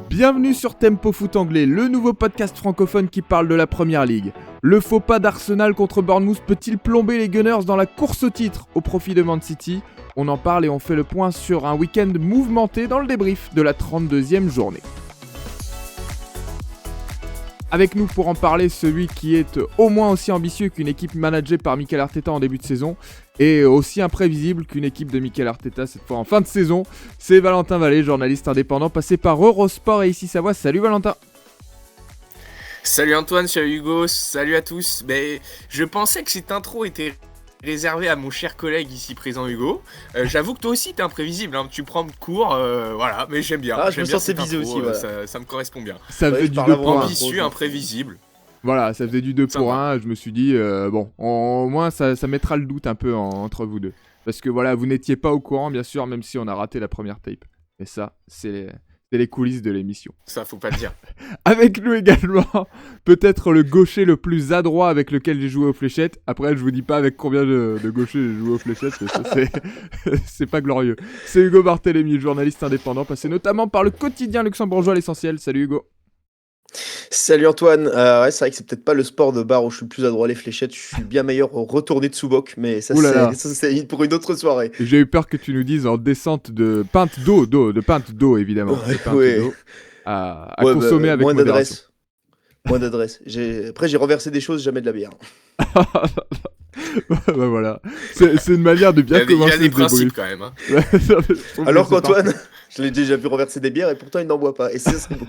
Bienvenue sur Tempo Foot Anglais, le nouveau podcast francophone qui parle de la Première Ligue. Le faux pas d'Arsenal contre Bournemouth peut-il plomber les Gunners dans la course au titre au profit de Man City ? On en parle et on fait le point sur un week-end mouvementé dans le débrief de la 32e journée. Avec nous pour en parler, celui qui est au moins aussi ambitieux qu'une équipe managée par Mikel Arteta en début de saison et aussi imprévisible qu'une équipe de Mikel Arteta cette fois en fin de saison, c'est Valentin Vallée, journaliste indépendant passé par Eurosport et ici Savoie. Salut Valentin. Salut Antoine, salut Hugo, salut à tous. Je pensais que cette intro était réservée à mon cher collègue ici présent Hugo. J'avoue que toi aussi t'es imprévisible, hein. Tu prends de cours, voilà, mais j'aime bien. Je me sentais visé aussi, voilà. Ça me correspond bien. Ça faisait du 2 pour 1. Ambitieux, imprévisible. Voilà, ça faisait du 2 Ça pour va. 1. Je me suis dit, au moins ça mettra le doute un peu entre vous deux. Parce que voilà, vous n'étiez pas au courant, bien sûr, même si on a raté la première tape. Et ça, c'est les coulisses de l'émission. Ça, faut pas le dire. Avec nous également, peut-être le gaucher le plus adroit avec lequel j'ai joué aux fléchettes. Après, je vous dis pas avec combien de gauchers j'ai joué aux fléchettes, parce que c'est pas glorieux. C'est Hugo Barthélémy, journaliste indépendant, passé notamment par le quotidien luxembourgeois L'Essentiel. Salut Hugo. Salut Antoine, ouais, c'est vrai que c'est peut-être pas le sport de bar où je suis le plus adroit les fléchettes, je suis bien meilleur au retourné de sous-boc, mais ça c'est pour une autre soirée. J'ai eu peur que tu nous dises en descente de pinte d'eau évidemment, de pinte d'eau à consommer avec modération. Moins d'adresse. Après j'ai renversé des choses, jamais de la bière. Bah voilà, c'est une manière de bien commencer. Il y a des principes quand même. Hein. Alors qu'Antoine, je l'ai déjà vu renverser des bières et pourtant il n'en boit pas. Et ça c'est beau.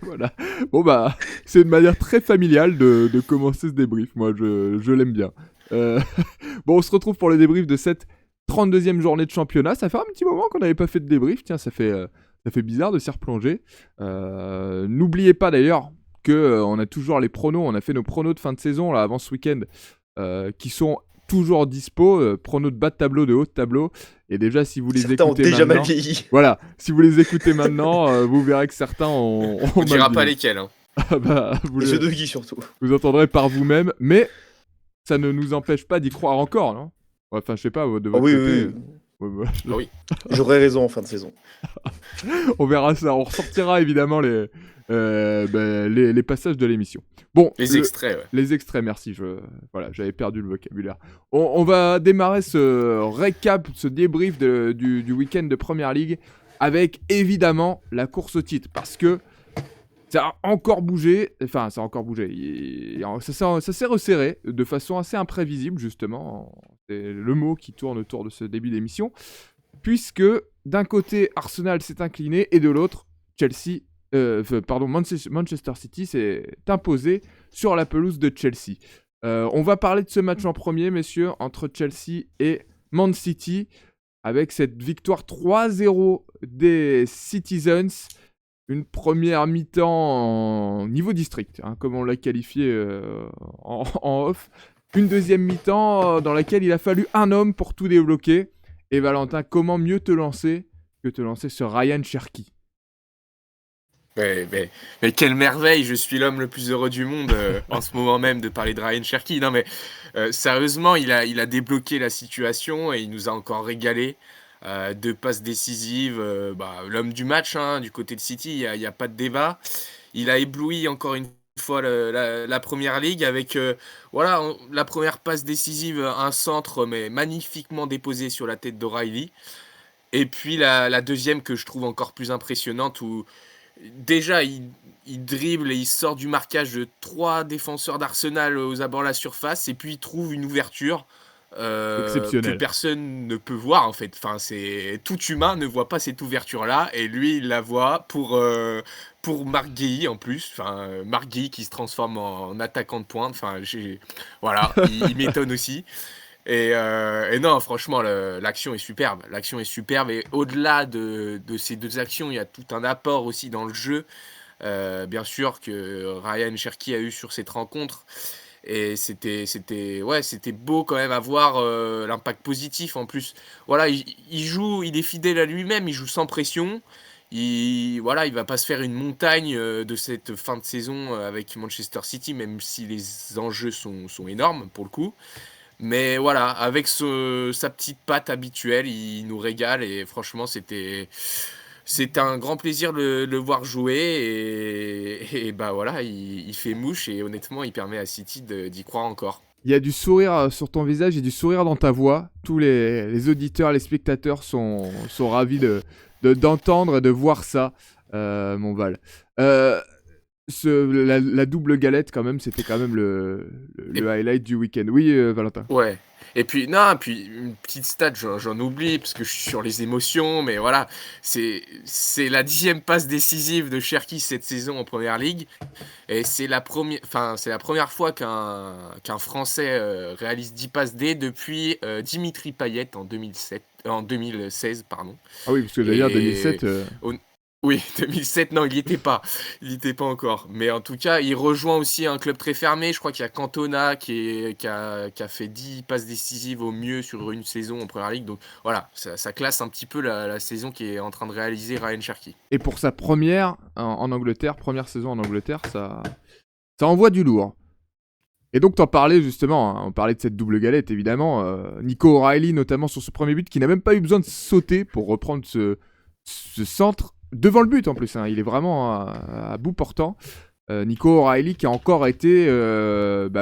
Voilà. Bon bah, c'est une manière très familiale de commencer ce débrief. Moi, je l'aime bien. Bon, on se retrouve pour le débrief de cette 32e journée de championnat. Ça fait un petit moment qu'on n'avait pas fait de débrief. Tiens, ça fait bizarre de s'y replonger. N'oubliez pas d'ailleurs que on a toujours les pronos. On a fait nos pronos de fin de saison là avant ce week-end. Qui sont toujours dispo, pronos de bas de tableau, de haut de tableau, et déjà si vous les certains écoutez ont déjà maintenant, mal vieilli. Voilà, si vous les écoutez maintenant, vous verrez que certains ont On dira mal pas vieilli. lesquels. Hein. Les jeux de Guy surtout. Vous entendrez par vous-même, mais ça ne nous empêche pas d'y croire encore, non ? Enfin, je sais pas, de votre côté. Oui. Oui. J'aurais raison en fin de saison. On verra ça, on ressortira évidemment les passages de l'émission. Bon, Les extraits, ouais. Les extraits, merci. Voilà, j'avais perdu le vocabulaire. On va démarrer ce récap, ce débrief du week-end de Première Ligue avec évidemment la course au titre. Parce que ça a encore bougé. Enfin, ça a encore bougé. Ça s'est resserré de façon assez imprévisible, justement. C'est le mot qui tourne autour de ce début d'émission. Puisque d'un côté, Arsenal s'est incliné et de l'autre, Manchester City s'est imposé sur la pelouse de Chelsea. On va parler de ce match en premier, messieurs, entre Chelsea et Man City, avec cette victoire 3-0 des Citizens. Une première mi-temps en niveau district, hein, comme on l'a qualifié en off. Une deuxième mi-temps dans laquelle il a fallu un homme pour tout débloquer. Et Valentin, comment mieux te lancer que te lancer sur Ryan Cherki ? Mais quelle merveille, je suis l'homme le plus heureux du monde en ce moment même de parler de Ryan Cherki. Non mais sérieusement, il a débloqué la situation et il nous a encore régalé. 2 passes décisives, l'homme du match, hein, du côté de City, il y a pas de débat. Il a ébloui encore une fois la Première Ligue avec la première passe décisive, un centre mais magnifiquement déposé sur la tête d'O'Reilly. Et puis la deuxième que je trouve encore plus impressionnante où déjà il dribble et il sort du marquage de 3 défenseurs d'Arsenal aux abords de la surface et puis il trouve une ouverture que personne ne peut voir en fait. Enfin, tout humain ne voit pas cette ouverture là et lui il la voit pour Marc Guéhi en plus. Enfin, Marc Guéhi qui se transforme en attaquant de pointe. Enfin, il m'étonne aussi. Et non, franchement, l'action est superbe. L'action est superbe. Et au-delà de ces 2 actions, il y a tout un apport aussi dans le jeu. Bien sûr que Ryan Cherki a eu sur cette rencontre. Et c'était beau quand même à voir l'impact positif en plus. Voilà, il joue, il est fidèle à lui-même, il joue sans pression. Il va pas se faire une montagne de cette fin de saison avec Manchester City, même si les enjeux sont énormes pour le coup. Mais voilà, avec sa petite patte habituelle, il nous régale et franchement, c'était C'est un grand plaisir de le voir jouer et bah, voilà, il fait mouche et honnêtement, il permet à City d'y croire encore. Il y a du sourire sur ton visage et du sourire dans ta voix. Tous les auditeurs, les spectateurs sont ravis d'entendre et de voir ça, mon Val. La double galette, quand même, c'était quand même le highlight du week-end. Oui, Valentin. Ouais. Et puis, non, puis une petite stat, j'en oublie, parce que je suis sur les émotions, mais voilà, c'est la 10e passe décisive de Cherki cette saison en Première Ligue, et c'est la première fois qu'un Français réalise 10 passes D depuis Dimitri Payet en 2016, pardon. Ah oui, parce que d'ailleurs, Et 2007... oui, 2007, non, il y était pas encore. Mais en tout cas, il rejoint aussi un club très fermé. Je crois qu'il y a Cantona qui a fait 10 passes décisives au mieux sur une saison en Première Ligue. Donc voilà, ça classe un petit peu la saison qui est en train de réaliser Ryan Cherki. Et pour sa première en Angleterre, première saison en Angleterre, ça envoie du lourd. Et donc t'en parlais justement, hein, on parlait de cette double galette évidemment. Nico O'Reilly notamment sur ce premier but qui n'a même pas eu besoin de sauter pour reprendre ce centre devant le but en plus. Hein, il est vraiment à bout portant. Nico O'Reilly qui a encore été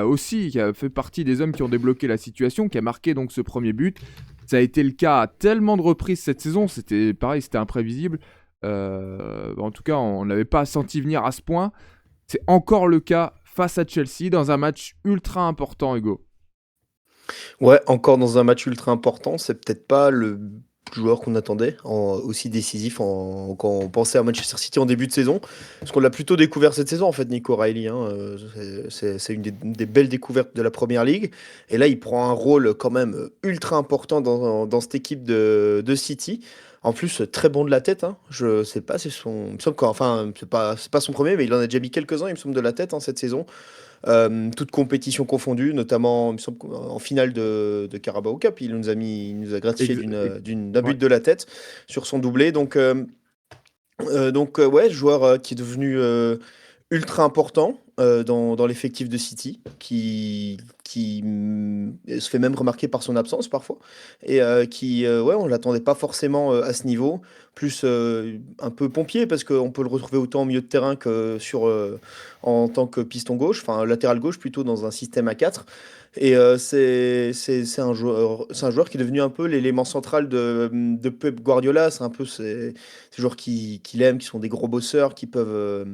aussi, qui a fait partie des hommes qui ont débloqué la situation, qui a marqué donc ce premier but. Ça a été le cas à tellement de reprises cette saison, c'était pareil, c'était imprévisible. En tout cas, on n'avait pas senti venir à ce point. C'est encore le cas face à Chelsea dans un match ultra important, Hugo. Ouais, encore dans un match ultra important, c'est peut-être pas le joueur qu'on attendait, aussi décisif quand on pensait à Manchester City en début de saison. Parce qu'on l'a plutôt découvert cette saison, en fait, Nico O'Reilly. Hein, c'est une des belles découvertes de la Première Ligue. Et là, il prend un rôle quand même ultra important dans cette équipe de City. En plus, très bon de la tête. Hein. Je sais pas, c'est son. Il me semble enfin, c'est pas son premier, mais il en a déjà mis quelques-uns, il me semble, de la tête cette saison. Toutes compétitions confondues, notamment il me semble, en finale de Carabao Cup, il nous a gratifié d'un but de la tête sur son doublé. Ouais, joueur qui est devenu ultra important dans l'effectif de City, qui se fait même remarquer par son absence parfois, et ouais, on l'attendait pas forcément à ce niveau, plus un peu pompier, parce qu'on peut le retrouver autant au milieu de terrain que en tant que piston gauche, enfin latéral gauche plutôt dans un système à 4. Et c'est un joueur qui est devenu un peu l'élément central de Pep Guardiola. C'est un peu ces joueurs qu'il aime, qui sont des gros bosseurs, qui peuvent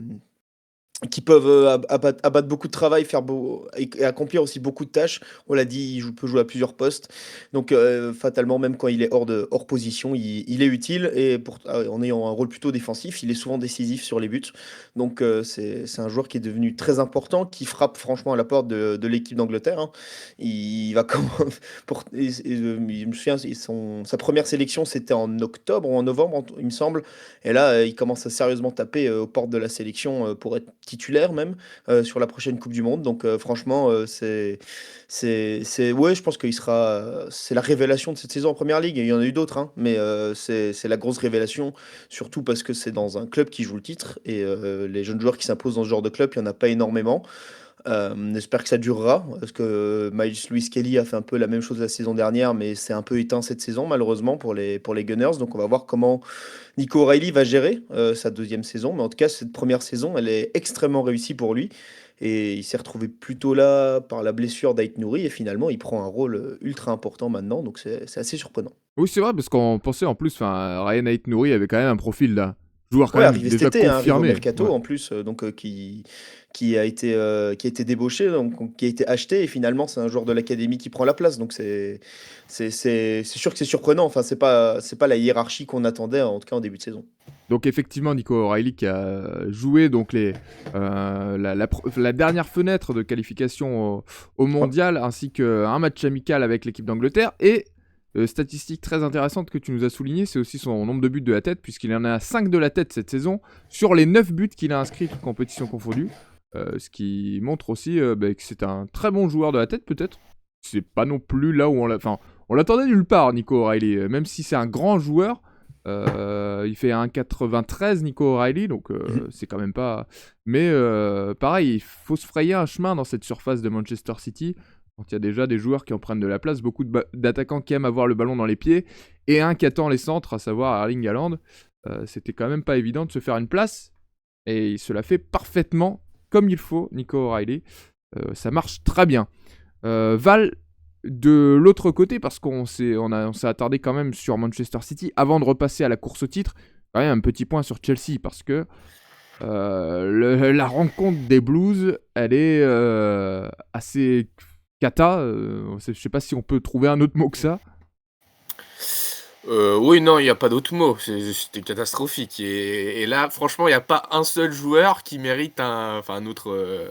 abattre beaucoup de travail, et accomplir aussi beaucoup de tâches. On l'a dit, peut jouer à plusieurs postes. Donc, fatalement, même quand il est hors position, il est utile. Et en ayant un rôle plutôt défensif, il est souvent décisif sur les buts. Donc, c'est un joueur qui est devenu très important, qui frappe franchement à la porte de l'équipe d'Angleterre. Hein. Il va je me souviens, sa première sélection, c'était en octobre ou en novembre, il me semble. Et là, il commence à sérieusement taper aux portes de la sélection pour être titulaire même sur la prochaine Coupe du Monde. Donc franchement, ouais, je pense c'est la révélation de cette saison en Première Ligue. Il y en a eu d'autres, hein, mais c'est la grosse révélation, surtout parce que c'est dans un club qui joue le titre et les jeunes joueurs qui s'imposent dans ce genre de club, il n'y en a pas énormément. On espère que ça durera, parce que Miles Lewis Kelly a fait un peu la même chose la saison dernière, mais c'est un peu éteint cette saison, malheureusement, pour les Gunners. Donc on va voir comment Nico O'Reilly va gérer sa deuxième saison. Mais en tout cas, cette première saison, elle est extrêmement réussie pour lui. Et il s'est retrouvé plutôt là par la blessure d'Ait Nouri. Et finalement, il prend un rôle ultra important maintenant. Donc c'est assez surprenant. Oui, c'est vrai, parce qu'on pensait en plus, Ryan Ait Nouri avait quand même un profil d'un joueur quand Ouais, même arrivé déjà cet été, arrivé au confirmé. mercato Ouais. en plus, qui a été débauché, donc qui a été acheté, et finalement c'est un joueur de l'académie qui prend la place. Donc c'est sûr que c'est surprenant. Enfin, c'est pas la hiérarchie qu'on attendait, en tout cas en début de saison. Donc effectivement, Nico O'Reilly qui a joué donc la dernière fenêtre de qualification au mondial, ainsi qu'un match amical avec l'équipe d'Angleterre. Et statistique très intéressante que tu nous as souligné, c'est aussi son nombre de buts de la tête, puisqu'il en a 5 de la tête cette saison, sur les 9 buts qu'il a inscrits, toutes compétitions confondues. Ce qui montre aussi que c'est un très bon joueur de la tête, peut-être. C'est pas non plus là où on l'attendait nulle part, Nico O'Reilly. Même si c'est un grand joueur, il fait 1,93 Nico O'Reilly, donc c'est quand même pas... Mais pareil, il faut se frayer un chemin dans cette surface de Manchester City, quand il y a déjà des joueurs qui en prennent de la place, beaucoup d'attaquants qui aiment avoir le ballon dans les pieds, et un qui attend les centres, à savoir Erling Haaland. C'était quand même pas évident de se faire une place. Et il se l'a fait parfaitement, comme il faut, Nico O'Reilly. Ça marche très bien. Val, de l'autre côté, parce qu'on s'est attardé quand même sur Manchester City, avant de repasser à la course au titre, quand même un petit point sur Chelsea, parce que la rencontre des Blues, elle est assez cata. Je sais pas si on peut trouver un autre mot que ça. Oui, non, il n'y a pas d'autre mot. C'était catastrophique. Et là, franchement, il n'y a pas un seul joueur qui mérite un autre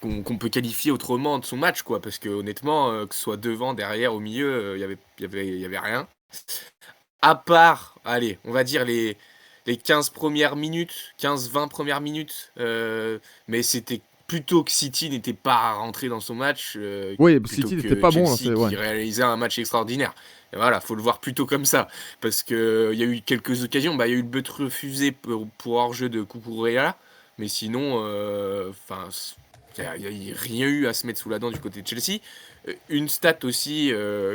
qu'on peut qualifier autrement de son match, quoi. Parce que honnêtement, que ce soit devant, derrière, au milieu, il y avait rien. À part, allez, on va dire les 15 premières minutes, 15-20 premières minutes. Mais c'était plutôt que City n'était pas rentré dans son match, Oui, plutôt City n'était que pas bon. Chelsea qui réalisait un match extraordinaire. Et voilà, faut le voir plutôt comme ça. Parce qu'il y a eu quelques occasions. Il y a eu le but refusé pour hors-jeu de Cucurella. Mais sinon, il n'y a rien eu à se mettre sous la dent du côté de Chelsea. Une stat aussi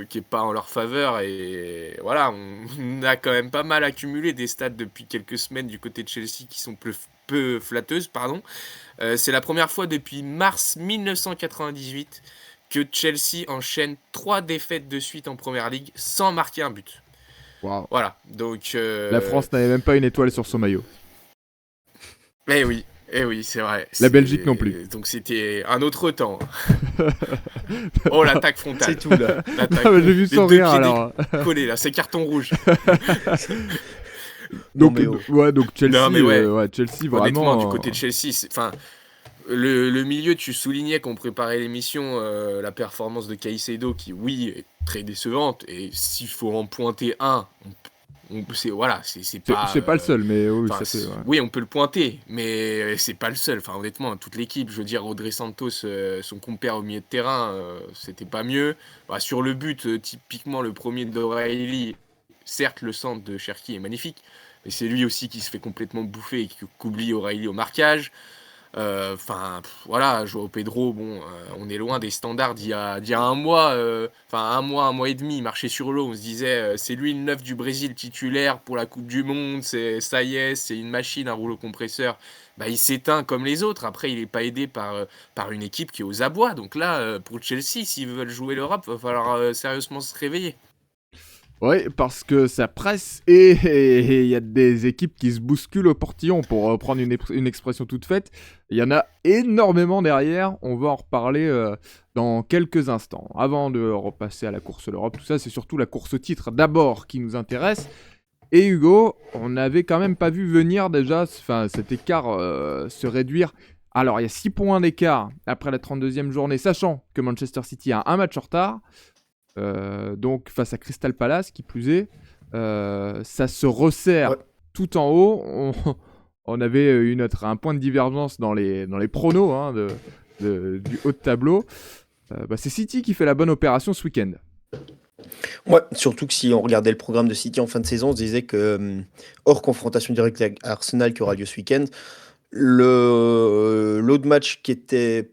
qui n'est pas en leur faveur. Et voilà, on a quand même pas mal accumulé des stats depuis quelques semaines du côté de Chelsea qui sont peu flatteuses. Pardon. C'est la première fois depuis mars 1998 que Chelsea enchaîne 3 défaites de suite en Première Ligue sans marquer un but. Wow. Voilà, donc... La France n'avait même pas une étoile sur son maillot. Eh oui, c'est vrai. La Belgique non plus. Donc c'était un autre temps. Oh, l'attaque frontale. C'est tout là. J'ai vu son rire alors. Collé là, c'est carton rouge. Donc Chelsea, non, mais Chelsea vraiment. Honnêtement, du côté de Chelsea, le milieu, tu soulignais qu'on préparait l'émission, la performance de Caicedo qui, oui, est très décevante. Et s'il faut en pointer un, c'est pas... C'est pas le seul, mais oui, ça fait... Oui, on peut le pointer, mais c'est pas le seul. Honnêtement, toute l'équipe, je veux dire, Audrey Santos, son compère au milieu de terrain, c'était pas mieux. Sur le but, typiquement le premier d'O'Reilly, certes, le centre de Cherki est magnifique, mais c'est lui aussi qui se fait complètement bouffer et qui oublie O'Reilly au marquage. Joao Pedro, on est loin des standards d'il y a un mois, un mois et demi, il marchait sur l'eau, on se disait, c'est lui le neuf du Brésil titulaire pour la Coupe du Monde, ça y est, c'est une machine, un rouleau compresseur. Il s'éteint comme les autres, après il n'est pas aidé par une équipe qui est aux abois, donc là, pour Chelsea, s'ils veulent jouer l'Europe, il va falloir sérieusement se réveiller. Oui, parce que ça presse et il y a des équipes qui se bousculent au portillon, pour reprendre une expression toute faite. Il y en a énormément derrière, on va en reparler dans quelques instants. Avant de repasser à la course à l'Europe, tout ça, c'est surtout la course au titre d'abord qui nous intéresse. Et Hugo, on n'avait quand même pas vu venir déjà cet écart se réduire. Alors, il y a 6 points d'écart après la 32e journée, sachant que Manchester City a un match en retard. Donc face à Crystal Palace, qui plus est, ça se resserre tout en haut. On avait un point de divergence dans les pronos du haut de tableau. C'est City qui fait la bonne opération ce week-end. Ouais, surtout que si on regardait le programme de City en fin de saison, on se disait que hors confrontation directe avec Arsenal qui aura lieu ce week-end, l'autre match qui était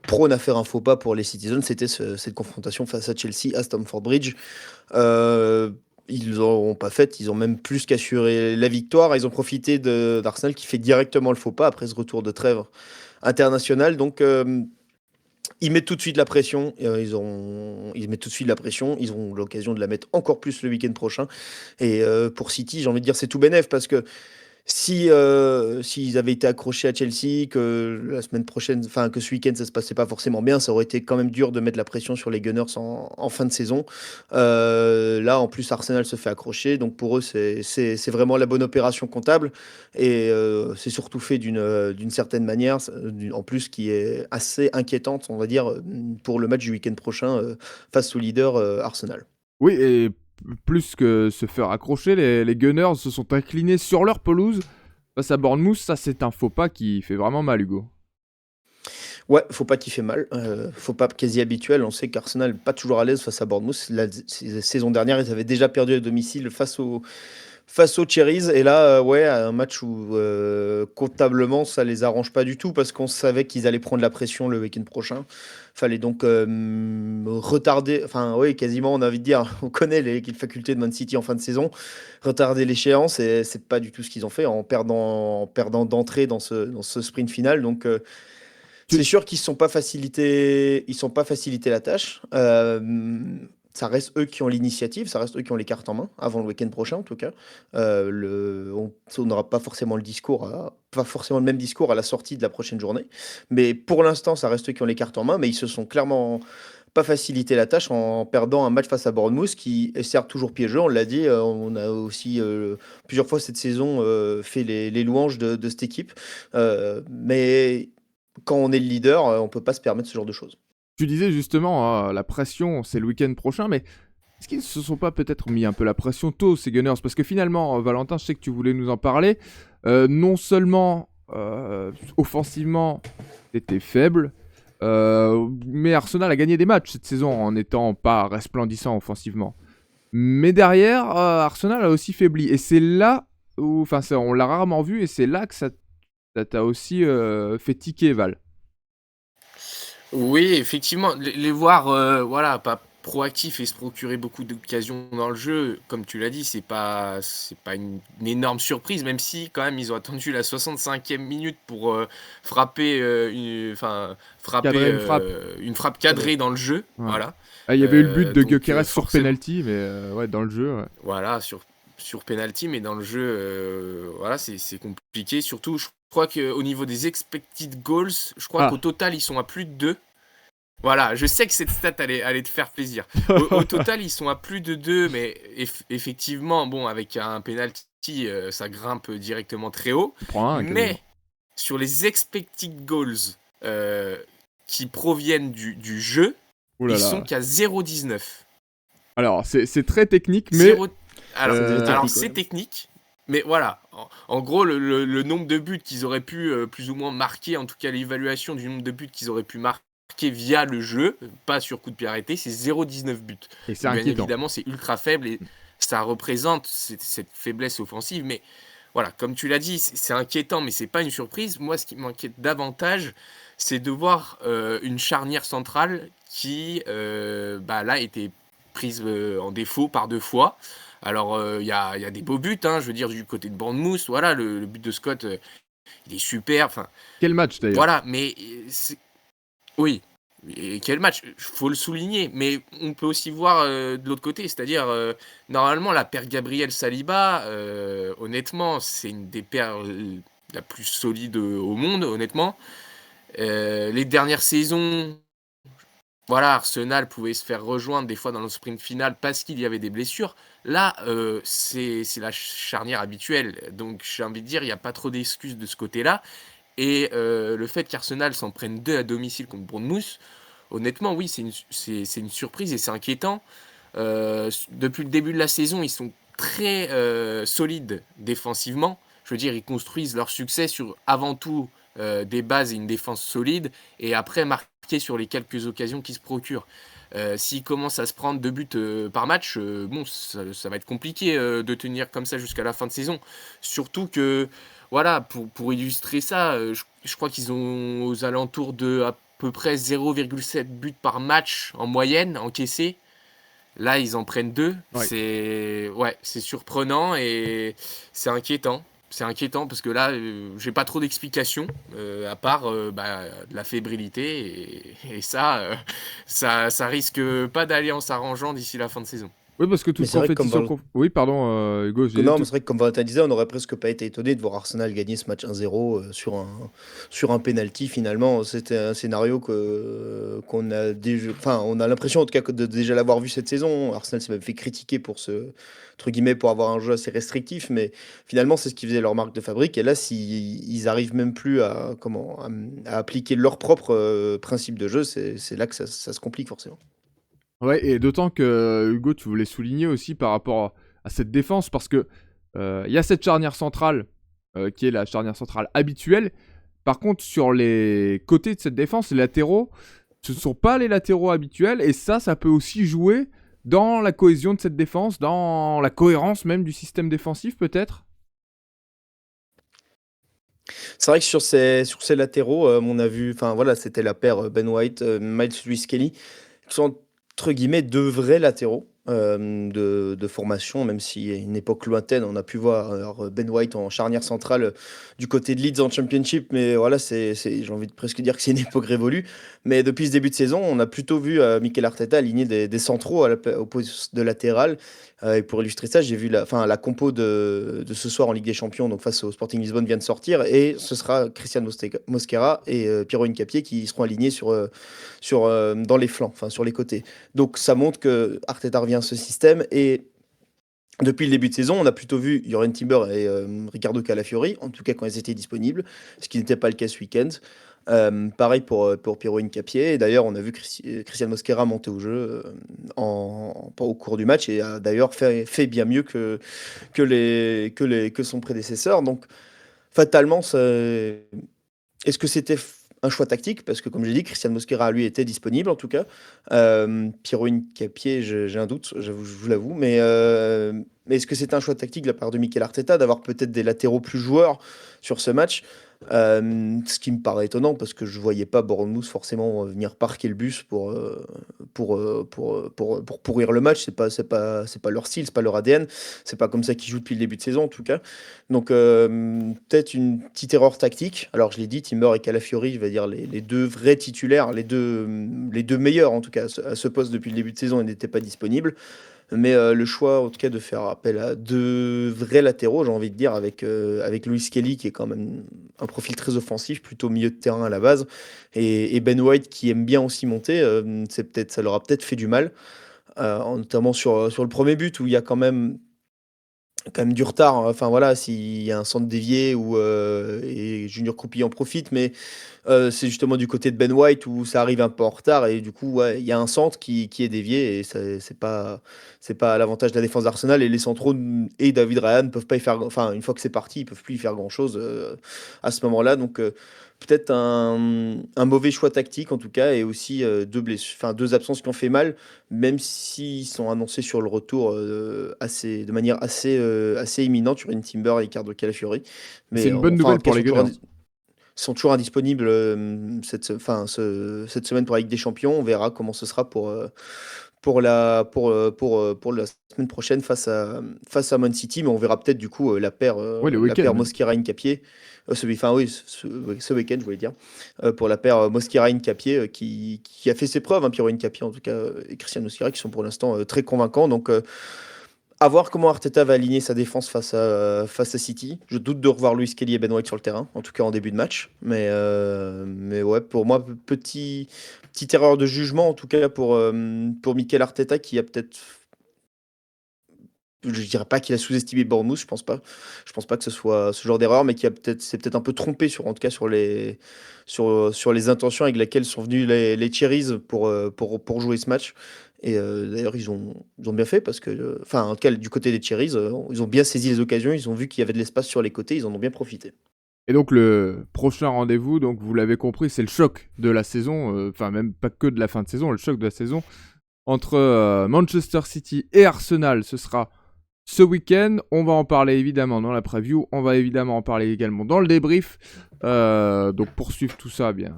prône à faire un faux pas pour les Citizens, c'était cette confrontation face à Chelsea à Stamford Bridge. Ils n'ont pas fait, ils ont même plus qu'assuré la victoire. Ils ont profité d'Arsenal qui fait directement le faux pas après ce retour de trêve international. Donc ils mettent tout de suite la pression. Ils mettent tout de suite la pression. Ils ont l'occasion de la mettre encore plus le week-end prochain. Et pour City, j'ai envie de dire c'est tout bénef parce que s'ils avaient été accrochés à Chelsea, que la semaine prochaine, que ce week-end ça se passait pas forcément bien, ça aurait été quand même dur de mettre la pression sur les Gunners en fin de saison. Là, en plus, Arsenal se fait accrocher, donc pour eux, c'est vraiment la bonne opération comptable, et c'est surtout fait d'une certaine manière, en plus qui est assez inquiétante, on va dire, pour le match du week-end prochain face au leader Arsenal. Oui, et plus que se faire accrocher, les Gunners se sont inclinés sur leur pelouse face à Bournemouth. Ça, c'est un faux pas qui fait vraiment mal, Hugo. Ouais, faux pas qui fait mal. Faux pas quasi habituel. On sait qu'Arsenal n'est pas toujours à l'aise face à Bournemouth. La saison dernière, ils avaient déjà perdu à domicile face face aux Cherries. Et là, ouais, un match où comptablement ça les arrange pas du tout parce qu'on savait qu'ils allaient prendre la pression le week-end prochain. Fallait donc retarder, enfin oui, quasiment on a envie de dire, on connaît les facultés de Man City en fin de saison, retarder l'échéance et c'est pas du tout ce qu'ils ont fait en perdant d'entrée dans ce sprint final. Donc c'est Tu- sûr qu'ils ne sont pas facilités la tâche. Ça reste eux qui ont l'initiative, ça reste eux qui ont les cartes en main, avant le week-end prochain en tout cas. On n'aura pas forcément pas forcément le même discours à la sortie de la prochaine journée. Mais pour l'instant, ça reste eux qui ont les cartes en main, mais ils se sont clairement pas facilité la tâche en perdant un match face à Bournemouth qui est certes toujours piégeux, on l'a dit, on a aussi plusieurs fois cette saison fait les louanges de cette équipe. Mais quand on est le leader, on peut pas se permettre ce genre de choses. Tu disais justement, la pression, c'est le week-end prochain, mais est-ce qu'ils ne se sont pas peut-être mis un peu la pression tôt, ces Gunners? Parce que finalement, Valentin, je sais que tu voulais nous en parler. Non seulement offensivement, c'était faible, mais Arsenal a gagné des matchs cette saison en n'étant pas resplendissant offensivement. Mais derrière, Arsenal a aussi faibli. Et c'est là où, enfin, on l'a rarement vu, et c'est là que ça t'a aussi fait tiquer, Val. Oui, effectivement, les voir, voilà, pas proactifs et se procurer beaucoup d'occasions dans le jeu, comme tu l'as dit, c'est pas une énorme surprise, même si quand même ils ont attendu la 65e minute pour frapper, Cadrer une frappe. une frappe cadrée dans le jeu, Ouais. voilà. Ah, il y avait eu le but de Donc Gyökeres sur forcément, penalty, mais ouais, dans le jeu. Ouais. voilà, sur penalty, mais dans le jeu, voilà, c'est compliqué. Surtout, je crois qu'au niveau des expected goals, je crois Ah. qu'au total, ils sont à plus de 2. Voilà, je sais que cette stat allait te faire plaisir. Au total, ils sont à plus de 2, mais effectivement, bon, avec un penalty, ça grimpe directement très haut. Tu prends un, quasiment. Mais sur les expected goals qui proviennent du jeu, Ouh là ils là. sont qu'à 0,19. Alors, c'est très technique, mais Zéro- Alors, technique, c'est ouais. technique, mais voilà. En gros, le nombre de buts qu'ils auraient pu plus ou moins marquer, en tout cas l'évaluation du nombre de buts qu'ils auraient pu marquer via le jeu, pas sur coup de pied arrêté, c'est 0,19 buts. et c'est Donc, bien inquiétant. évidemment, c'est ultra faible et ça représente cette faiblesse offensive. Mais voilà, comme tu l'as dit, c'est inquiétant, mais c'est pas une surprise. Moi, ce qui m'inquiète davantage, c'est de voir une charnière centrale qui, là, était prise en défaut par 2 fois. Alors, il y a des beaux buts, hein, je veux dire, du côté de Bournemouth, voilà, le but de Scott, il est super. Enfin, Quel match d'ailleurs. voilà, mais oui. Et quel match, faut le souligner, mais on peut aussi voir de l'autre côté, c'est-à-dire normalement la paire Gabriel Saliba, honnêtement, c'est une des paires la plus solide au monde, honnêtement. Les dernières saisons, voilà, Arsenal pouvait se faire rejoindre des fois dans le sprint final parce qu'il y avait des blessures. Là, c'est la charnière habituelle, donc j'ai envie de dire, il n'y a pas trop d'excuses de ce côté-là. Et le fait qu'Arsenal s'en prenne 2 à domicile contre Bournemouth, honnêtement, oui, c'est une surprise et c'est inquiétant. Depuis le début de la saison, ils sont très solides défensivement. Je veux dire, ils construisent leur succès sur avant tout des bases et une défense solide et après marquer sur les quelques occasions qu'ils se procurent. S'ils commencent à se prendre 2 buts par match, bon, ça va être compliqué de tenir comme ça jusqu'à la fin de saison. Surtout que, voilà, pour illustrer ça, je crois qu'ils ont aux alentours de à peu près 0,7 buts par match en moyenne encaissés. Là, ils en prennent 2. Ouais. C'est surprenant et c'est inquiétant. C'est inquiétant parce que là, j'ai pas trop d'explications à part de la fébrilité et ça risque pas d'aller en s'arrangeant d'ici la fin de saison. Oui, parce que toute Mais c'est vrai que compétition. Oui, pardon, Hugo. Non, mais c'est vrai que comme Valentin disait, on n'aurait presque pas été étonné de voir Arsenal gagner ce match 1-0 sur un penalty finalement. C'était un scénario qu'on a déjà, enfin, on a l'impression en tout cas de déjà l'avoir vu cette saison. Arsenal s'est même fait critiquer entre guillemets, pour avoir un jeu assez restrictif, mais finalement c'est ce qui faisait leur marque de fabrique. Et là, s'ils arrivent même plus à appliquer leur propre principe de jeu, c'est là que ça se complique forcément. Ouais, et d'autant que Hugo, tu voulais souligner aussi par rapport à cette défense, parce que il y a cette charnière centrale qui est la charnière centrale habituelle. Par contre, sur les côtés de cette défense, les latéraux, ce ne sont pas les latéraux habituels, et ça peut aussi jouer dans la cohésion de cette défense, dans la cohérence même du système défensif peut-être? C'est vrai que sur ces latéraux, on a vu, enfin voilà, c'était la paire Ben White, Miles Lewis-Kelly, qui sont entre guillemets deux vrais latéraux de formation, même si à une époque lointaine, on a pu voir alors, Ben White en charnière centrale du côté de Leeds en Championship, mais voilà, j'ai envie de presque dire que c'est une époque révolue. Mais depuis ce début de saison, on a plutôt vu Mikel Arteta aligner des centraux au poste de latéral. Et pour illustrer ça, j'ai vu la compo de ce soir en Ligue des Champions, donc face au Sporting Lisbonne, vient de sortir, et ce sera Christian Mosquera et Piero Hincapié qui seront alignés dans les flancs, enfin sur les côtés. Donc ça montre que Arteta revient à ce système, et depuis le début de saison, on a plutôt vu Yorin Timber et Ricardo Calafiori, en tout cas quand ils étaient disponibles, ce qui n'était pas le cas ce week-end. Pareil pour Piero Hincapié. Et d'ailleurs, on a vu Christian Mosquera monter au jeu au cours du match, et a d'ailleurs fait bien mieux que son prédécesseur. Donc, fatalement, est-ce que c'était un choix tactique? Parce que, comme j'ai dit, Christian Mosquera, lui, était disponible, en tout cas. Piero Hincapié, j'ai un doute, je vous l'avoue. Mais est-ce que c'était un choix tactique de la part de Mikel Arteta d'avoir peut-être des latéraux plus joueurs sur ce match? Ce qui me paraît étonnant, parce que je voyais pas Bournemouth forcément venir parquer le bus pour pourrir le match. C'est pas leur style, c'est pas leur ADN. C'est pas comme ça qu'ils jouent depuis le début de saison, en tout cas. Donc peut-être une petite erreur tactique. Alors je l'ai dit, Timber et Calafiori, je vais dire les deux vrais titulaires, les deux meilleurs en tout cas à ce poste depuis le début de saison, ils n'étaient pas disponibles. Mais le choix, en tout cas, de faire appel à deux vrais latéraux, j'ai envie de dire, avec Lewis Kelly, qui est quand même un profil très offensif, plutôt milieu de terrain à la base, et Ben White, qui aime bien aussi monter, ça leur a peut-être fait du mal, notamment sur le premier but, où il y a quand même du retard, hein. Enfin voilà, s'il y a un centre dévié et Junior Kroupi en profite, mais c'est justement du côté de Ben White où ça arrive un peu en retard, et du coup, ouais, il y a un centre qui est dévié, et c'est pas à l'avantage de la défense d'Arsenal, et les centraux et David Ryan ne peuvent pas y faire, enfin une fois que c'est parti, ils peuvent plus y faire grand chose à ce moment-là. Donc peut-être un mauvais choix tactique en tout cas, et aussi deux absences qui ont fait mal, même s'ils sont annoncés sur le retour de manière assez imminente sur une Timber et Ricardo Calafiori. C'est Mais une bonne enfin, en nouvelle tout cas, pour les Gunners. sont toujours indisponibles cette semaine pour la Ligue des Champions. On verra comment ce sera pour la semaine prochaine face à Man City, mais on verra peut-être du coup Ouais, le la week-end paire même. Mosquera-Hincapié, ce week-end, je voulais dire, pour la paire Mosquera-Hincapié qui a fait ses preuves, hein, Piero Hincapié en tout cas, et Christian Mosquera, qui sont pour l'instant très convaincants. Donc à voir comment Arteta va aligner sa défense face à City. Je doute de revoir Luis Kelly et Ben White sur le terrain, en tout cas en début de match. Mais ouais, pour moi, petite erreur de jugement, en tout cas pour Mikel Arteta, qui a peut-être. Je dirais pas qu'il a sous-estimé Bournemouth, je pense pas. Je pense pas que ce soit ce genre d'erreur, mais s'est peut-être un peu trompé en tout cas sur les intentions avec lesquelles sont venus les Cherries pour jouer ce match. Et d'ailleurs, ils ont bien fait, parce que, enfin, en tout cas, du côté des Cherries, ils ont bien saisi les occasions, ils ont vu qu'il y avait de l'espace sur les côtés, ils en ont bien profité. Et donc le prochain rendez-vous, donc vous l'avez compris, c'est le choc de la saison, enfin même pas que de la fin de saison, le choc de la saison entre Manchester City et Arsenal. Ce sera ce week-end. On va en parler évidemment dans la preview, on va évidemment en parler également dans le débrief. Donc pour suivre tout ça, bien,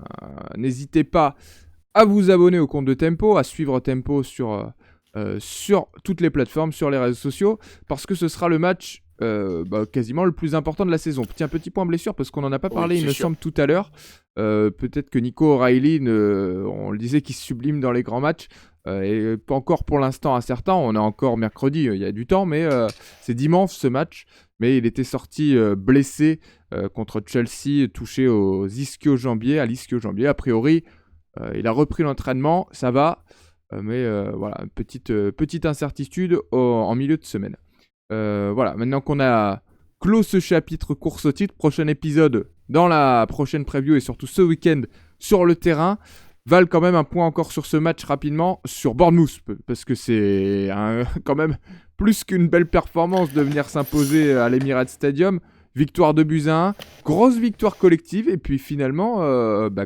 n'hésitez pas à vous abonner au compte de Tempo, à suivre Tempo sur toutes les plateformes, sur les réseaux sociaux, parce que ce sera le match quasiment le plus important de la saison. Tiens, petit point blessure, parce qu'on n'en a pas parlé, il me semble, tout à l'heure. Peut-être que Nico O'Reilly, on le disait, qu'il sublime dans les grands matchs. Et pas encore pour l'instant incertain, on est encore mercredi, il y a du temps, mais c'est dimanche ce match. Mais il était sorti blessé contre Chelsea, touché à l'ischio-jambier. A priori, il a repris l'entraînement, ça va. Mais voilà, petite incertitude en milieu de semaine. Voilà, maintenant qu'on a clos ce chapitre course au titre, prochain épisode dans la prochaine preview, et surtout ce week-end sur le terrain. Val, quand même un point encore sur ce match rapidement, sur Bournemouth, parce que c'est quand même plus qu'une belle performance de venir s'imposer à l'Emirates Stadium. Victoire de buts à 1, grosse victoire collective, et puis finalement,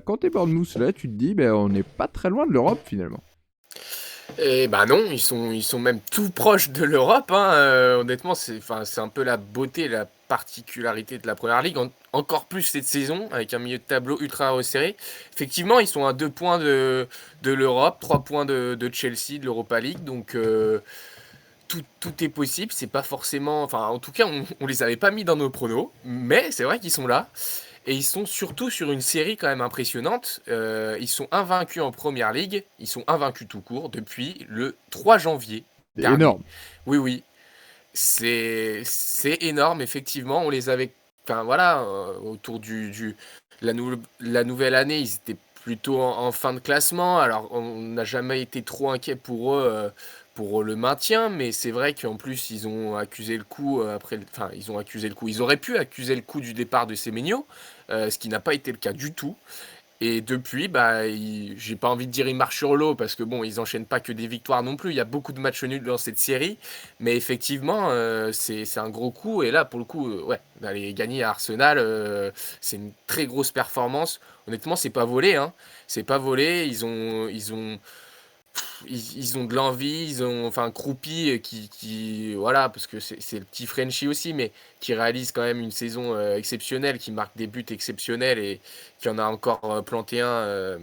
quand t'es Bournemouth là, tu te dis, on n'est pas très loin de l'Europe finalement. Et bah non, ils sont même tout proches de l'Europe, hein, honnêtement, c'est un peu la beauté, la particularité de la Première Ligue, encore plus cette saison, avec un milieu de tableau ultra resserré. Effectivement, ils sont à 2 points de l'Europe, 3 points de Chelsea, de l'Europa League, donc tout est possible. C'est pas forcément, enfin, en tout cas, on les avait pas mis dans nos pronos, mais c'est vrai qu'ils sont là. Et ils sont surtout sur une série quand même impressionnante. Ils sont invaincus en Première Ligue, ils sont invaincus tout court depuis le 3 janvier C'est dernier. énorme. Oui, oui, c'est énorme, effectivement. On les avait, enfin voilà, autour la nouvelle année, ils étaient plutôt en fin de classement. Alors, on n'a jamais été trop inquiet pour le maintien, mais c'est vrai qu'en plus, ils ont accusé le coup enfin, ils ont accusé le coup. Ils auraient pu accuser le coup du départ de Semenyo, ce qui n'a pas été le cas du tout. Et depuis, bah, j'ai pas envie de dire ils marchent sur l'eau parce que bon, ils enchaînent pas que des victoires non plus. Il y a beaucoup de matchs nuls dans cette série, mais effectivement, c'est un gros coup. Et là, pour le coup, ouais, d'aller gagner à Arsenal, c'est une très grosse performance. Honnêtement, c'est pas volé, hein. C'est pas volé. Ils ont de l'envie, ils ont enfin Croupi voilà, parce que c'est le petit Frenchie aussi, mais qui réalise quand même une saison exceptionnelle, qui marque des buts exceptionnels et qui en a encore planté un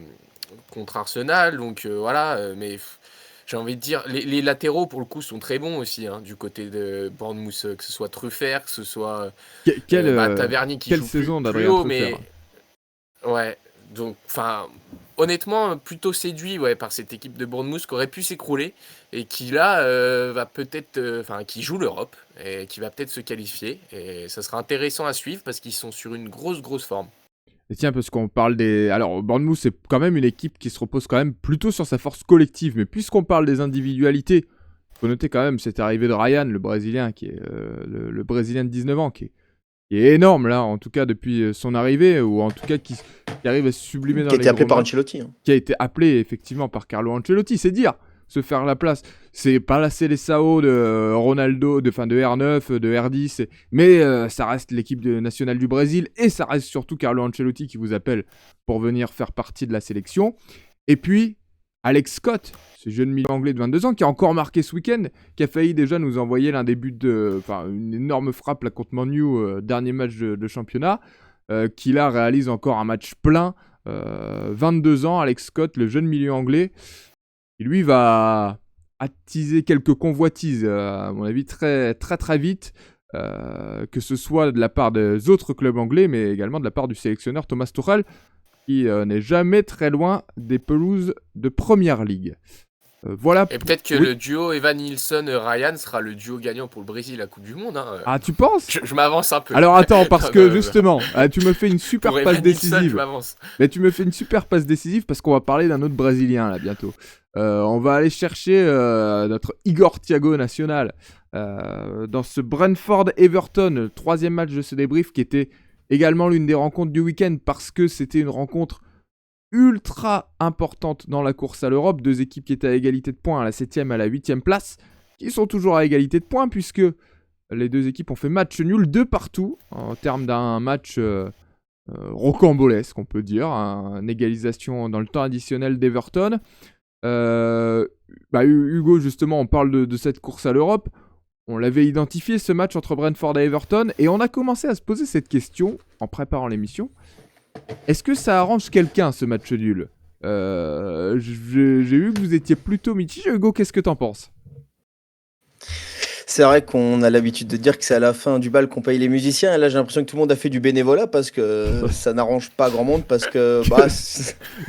contre Arsenal. Donc voilà, mais j'ai envie de dire, les latéraux pour le coup sont très bons aussi, hein, du côté de Bournemouth, que ce soit Truffert, que ce soit Taverny qui Quelle joue saison plus d'Adrien haut, Truffert. mais ouais, donc, enfin, honnêtement, plutôt séduit ouais, par cette équipe de Bournemouth qui aurait pu s'écrouler et qui là va peut-être, enfin, qui joue l'Europe et qui va peut-être se qualifier. Et ça sera intéressant à suivre parce qu'ils sont sur une grosse forme. Et tiens, parce qu'on parle des... Alors, Bournemouth, c'est quand même une équipe qui se repose quand même plutôt sur sa force collective. Mais puisqu'on parle des individualités, il faut noter quand même cette arrivée de Ryan, le Brésilien, qui est le Brésilien de 19 ans, qui est énorme, là, en tout cas depuis son arrivée, ou en tout cas qui arrive à se sublimer dans Qui a les été appelé gros par matchs, Ancelotti. Hein. qui a été appelé effectivement par Carlo Ancelotti, c'est dire, se faire la place. C'est pas la Seleção de Ronaldo, de R9, de R10, mais ça reste l'équipe nationale du Brésil, et ça reste surtout Carlo Ancelotti qui vous appelle pour venir faire partie de la sélection. Et puis, Alex Scott, ce jeune milieu anglais de 22 ans, qui a encore marqué ce week-end, qui a failli déjà nous envoyer l'un des buts enfin, une énorme frappe là, contre Manu, dernier match de championnat, qui là réalise encore un match plein. 22 ans, Alex Scott, le jeune milieu anglais, qui lui va attiser quelques convoitises, à mon avis, très vite, que ce soit de la part des autres clubs anglais, mais également de la part du sélectionneur Thomas Tuchel, qui n'est jamais très loin des pelouses de Première Ligue. Voilà. Et peut-être que le duo Evan Nilsson-Ryan sera le duo gagnant pour le Brésil à la Coupe du Monde. Hein. Ah, tu penses? Je m'avance un peu. Alors attends, parce que justement, tu me fais une super pour passe Evan Nilsson, décisive. je m'avance. Mais tu me fais une super passe décisive parce qu'on va parler d'un autre Brésilien là bientôt. On va aller chercher notre Igor Thiago national dans ce Brentford-Everton, troisième match de ce débrief qui était également l'une des rencontres du week-end parce que c'était une rencontre ultra importante dans la course à l'Europe. Deux équipes qui étaient à égalité de points à la 7e et à la 8e place, qui sont toujours à égalité de points puisque les deux équipes ont fait match nul de partout en termes d'un match rocambolesque, on peut dire, une égalisation dans le temps additionnel d'Everton. Hugo, justement, on parle de cette course à l'Europe. On l'avait identifié, ce match entre Brentford et Everton, et on a commencé à se poser cette question en préparant l'émission. Est-ce que ça arrange quelqu'un, ce match nul? J'ai vu que vous étiez plutôt mitigé. Hugo, qu'est-ce que t'en penses? C'est vrai qu'on a l'habitude de dire que c'est à la fin du bal qu'on paye les musiciens. Et là, j'ai l'impression que tout le monde a fait du bénévolat parce que ça n'arrange pas grand monde. Parce que.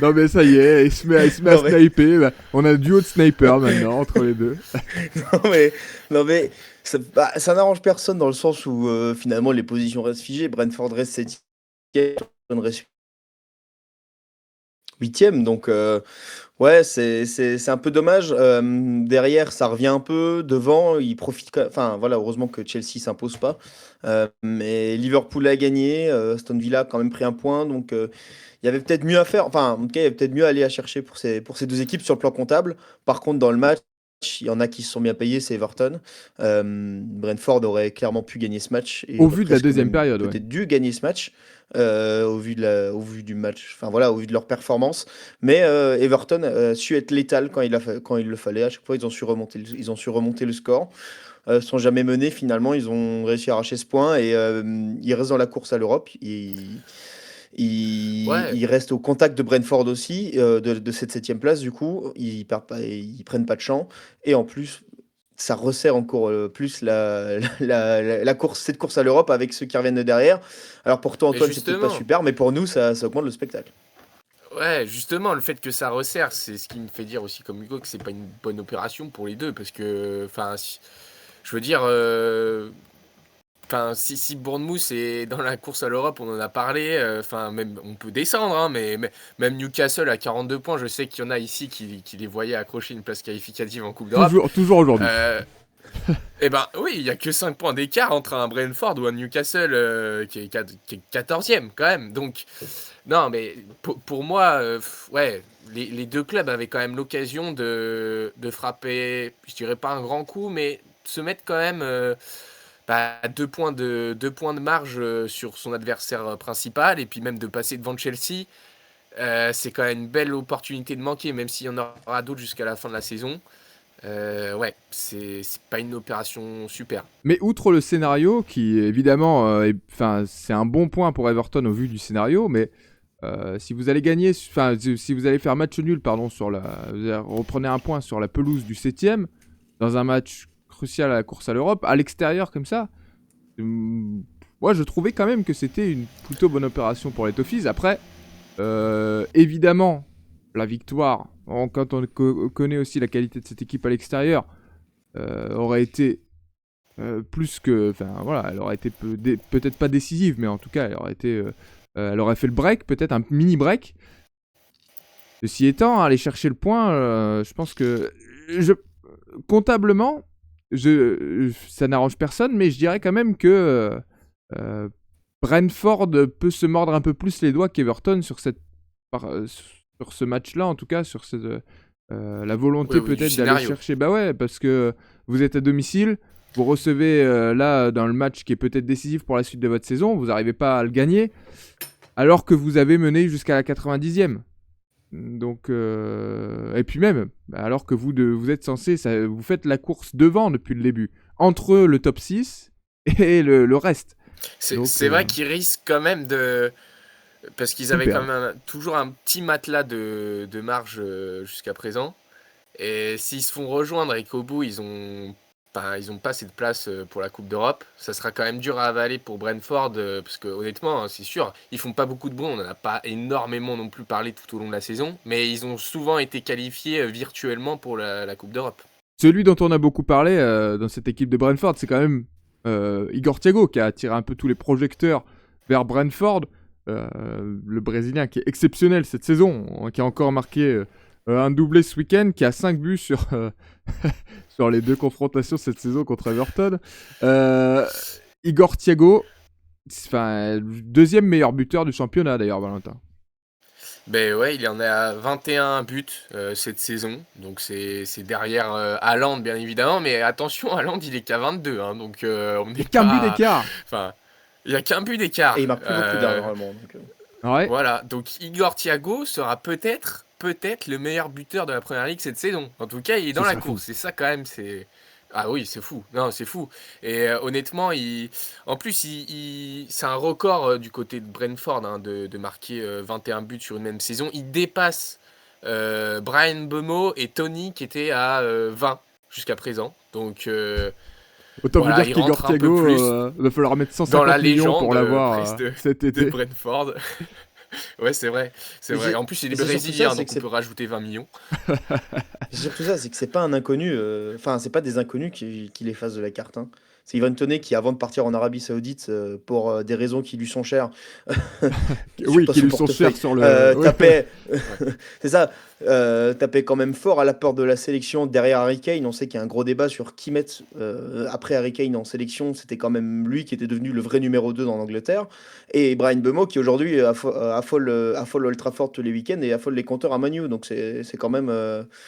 Non, mais ça y est, il se met à sniper. Bah, on a un duo de snipers maintenant entre les deux. non, mais ça n'arrange personne dans le sens où finalement les positions restent figées. Brentford reste 7e, reste 8e. Donc. Ouais, c'est un peu dommage. Derrière, ça revient un peu. Devant, il profite. Enfin, voilà, heureusement que Chelsea s'impose pas. Mais Liverpool a gagné. Aston Villa a quand même pris un point. Donc, il y avait peut-être mieux à faire. Enfin, en tout cas, il y avait peut-être mieux à aller à chercher pour ces deux équipes sur le plan comptable. Par contre, dans le match, Il y en a qui se sont bien payés, c'est Everton. Brentford aurait clairement pu gagner ce match et Au aurait vu de la presque deuxième même période, ouais. peut-être dû gagner ce match au vu du match, enfin voilà, au vu de leur performance. Mais Everton a su être létal quand il le fallait. À chaque fois, ils ont su remonter le score. Sont jamais menés finalement. Ils ont réussi à arracher ce point et ils restent dans la course à l'Europe. Ouais, Ils restent au contact de Brentford aussi, de cette septième place. Du coup, ils perdent pas, ils prennent pas de champ. Et en plus, ça resserre encore plus la course, cette course à l'Europe avec ceux qui reviennent de derrière. Alors pour toi, mais Antoine, c'est peut-être pas justement, super, mais pour nous, ça augmente le spectacle. ouais, justement, le fait que ça resserre, c'est ce qui me fait dire aussi comme Hugo que c'est pas une bonne opération pour les deux, parce que, enfin, je veux dire, enfin, si Bournemouth est dans la course à l'Europe, on en a parlé, enfin, même on peut descendre, hein, mais même Newcastle à 42 points, je sais qu'il y en a ici qui les voyaient accrocher une place qualificative en Coupe d'Europe. Toujours aujourd'hui. Euh, Eh ben oui, il y a que 5 points d'écart entre un Brentford ou un Newcastle qui est 14e quand même. Donc, non, mais pour moi, ouais, les deux clubs avaient quand même l'occasion de frapper, je dirais pas un grand coup, mais se mettre quand même à 2 points de marge sur son adversaire principal et puis même de passer devant Chelsea. C'est quand même une belle opportunité de manquer, même s'il y en aura d'autres jusqu'à la fin de la saison. Ouais, c'est pas une opération super. Mais outre le scénario, qui évidemment, enfin, c'est un bon point pour Everton au vu du scénario, mais si vous allez gagner, enfin, si vous allez faire match nul, pardon, reprenez un point sur la pelouse du 7ème, dans un match crucial à la course à l'Europe, à l'extérieur comme ça, moi je trouvais quand même que c'était une plutôt bonne opération pour les Toffees. Après, évidemment, la victoire, quand on connaît aussi la qualité de cette équipe à l'extérieur, aurait été plus que, enfin voilà, elle aurait été peut-être pas décisive, mais en tout cas, elle aurait fait le break, peut-être un mini break. Ceci étant, aller chercher le point, je pense que comptablement, ça n'arrange personne, mais je dirais quand même que Brentford peut se mordre un peu plus les doigts qu'Everton sur ce match-là, en tout cas, sur la Ouais, volonté au vu du peut-être d'aller scénario. chercher. Bah ouais, parce que vous êtes à domicile, vous recevez là dans le match qui est peut-être décisif pour la suite de votre saison, vous n'arrivez pas à le gagner, alors que vous avez mené jusqu'à la 90e. Donc, et puis même, alors que vous êtes censé, vous faites la course devant depuis le début, entre le top 6 et le reste. Donc, C'est vrai qu'ils risquent quand même de. Parce qu'ils tout avaient quand perdre. même toujours un petit matelas de marge jusqu'à présent. Et s'ils se font rejoindre et qu'au bout, ils ont pas assez de place pour la Coupe d'Europe, ça sera quand même dur à avaler pour Brentford. Parce que honnêtement, hein, c'est sûr, ils font pas beaucoup de bons. On n'en a pas énormément non plus parlé tout au long de la saison. Mais ils ont souvent été qualifiés virtuellement pour la Coupe d'Europe. Celui dont on a beaucoup parlé dans cette équipe de Brentford, c'est quand même Igor Thiago qui a attiré un peu tous les projecteurs vers Brentford. Le Brésilien qui est exceptionnel cette saison, qui a encore marqué un doublé ce week-end, qui a 5 buts sur les 2 confrontations cette saison contre Everton. Igor Thiago, deuxième meilleur buteur du championnat d'ailleurs, Valentin. Ben ouais, il en est à 21 buts cette saison. Donc c'est derrière Haaland, bien évidemment. Mais attention, Haaland, il est qu'à 22. Hein, donc on Il n'y n'est a qu'un but pas. d'écart. Enfin, il n'y a qu'un but Et il d'écart. marque plus beaucoup dernièrement. Donc, Ouais, Voilà. Donc Igor Thiago sera peut-être le meilleur buteur de la Première Ligue cette saison. En tout cas, il est ce dans la serait fou. course. Et ça, quand même, c'est. Ah oui, c'est fou. Non, c'est fou. Et honnêtement, en plus, c'est un record du côté de Brentford hein, de marquer 21 buts sur une même saison. Il dépasse Brian Mbeumo et Tony qui étaient à 20 jusqu'à présent. Donc Autant vous voilà, dire il qu'Igor rentre un peu Thiago, plus va falloir mettre dans la 150 millions pour légende l'avoir presque cet de été. Brentford. Ouais, c'est vrai, c'est mais vrai. En plus, il est c'est surtout ça, brésilien, c'est donc que on peut rajouter 20 millions. c'est surtout ça, c'est que c'est pas un inconnu. Enfin, c'est pas des inconnus qui les fassent de la carte. Hein. C'est Ivan Toney qui, avant de partir en Arabie Saoudite, pour des raisons qui lui sont chères, Oui, surtout à qui son lui sont chers portefeuille, sur le. Ouais. tapait, Ouais. c'est ça, tapait quand même fort à la porte de la sélection derrière Harry Kane. On sait qu'il y a un gros débat sur qui mettre après Harry Kane en sélection. C'était quand même lui qui était devenu le vrai numéro 2 dans l'Angleterre. Et Brian Bemo qui aujourd'hui affole Old Trafford tous les week-ends et affole les compteurs à Man U. Donc c'est quand même,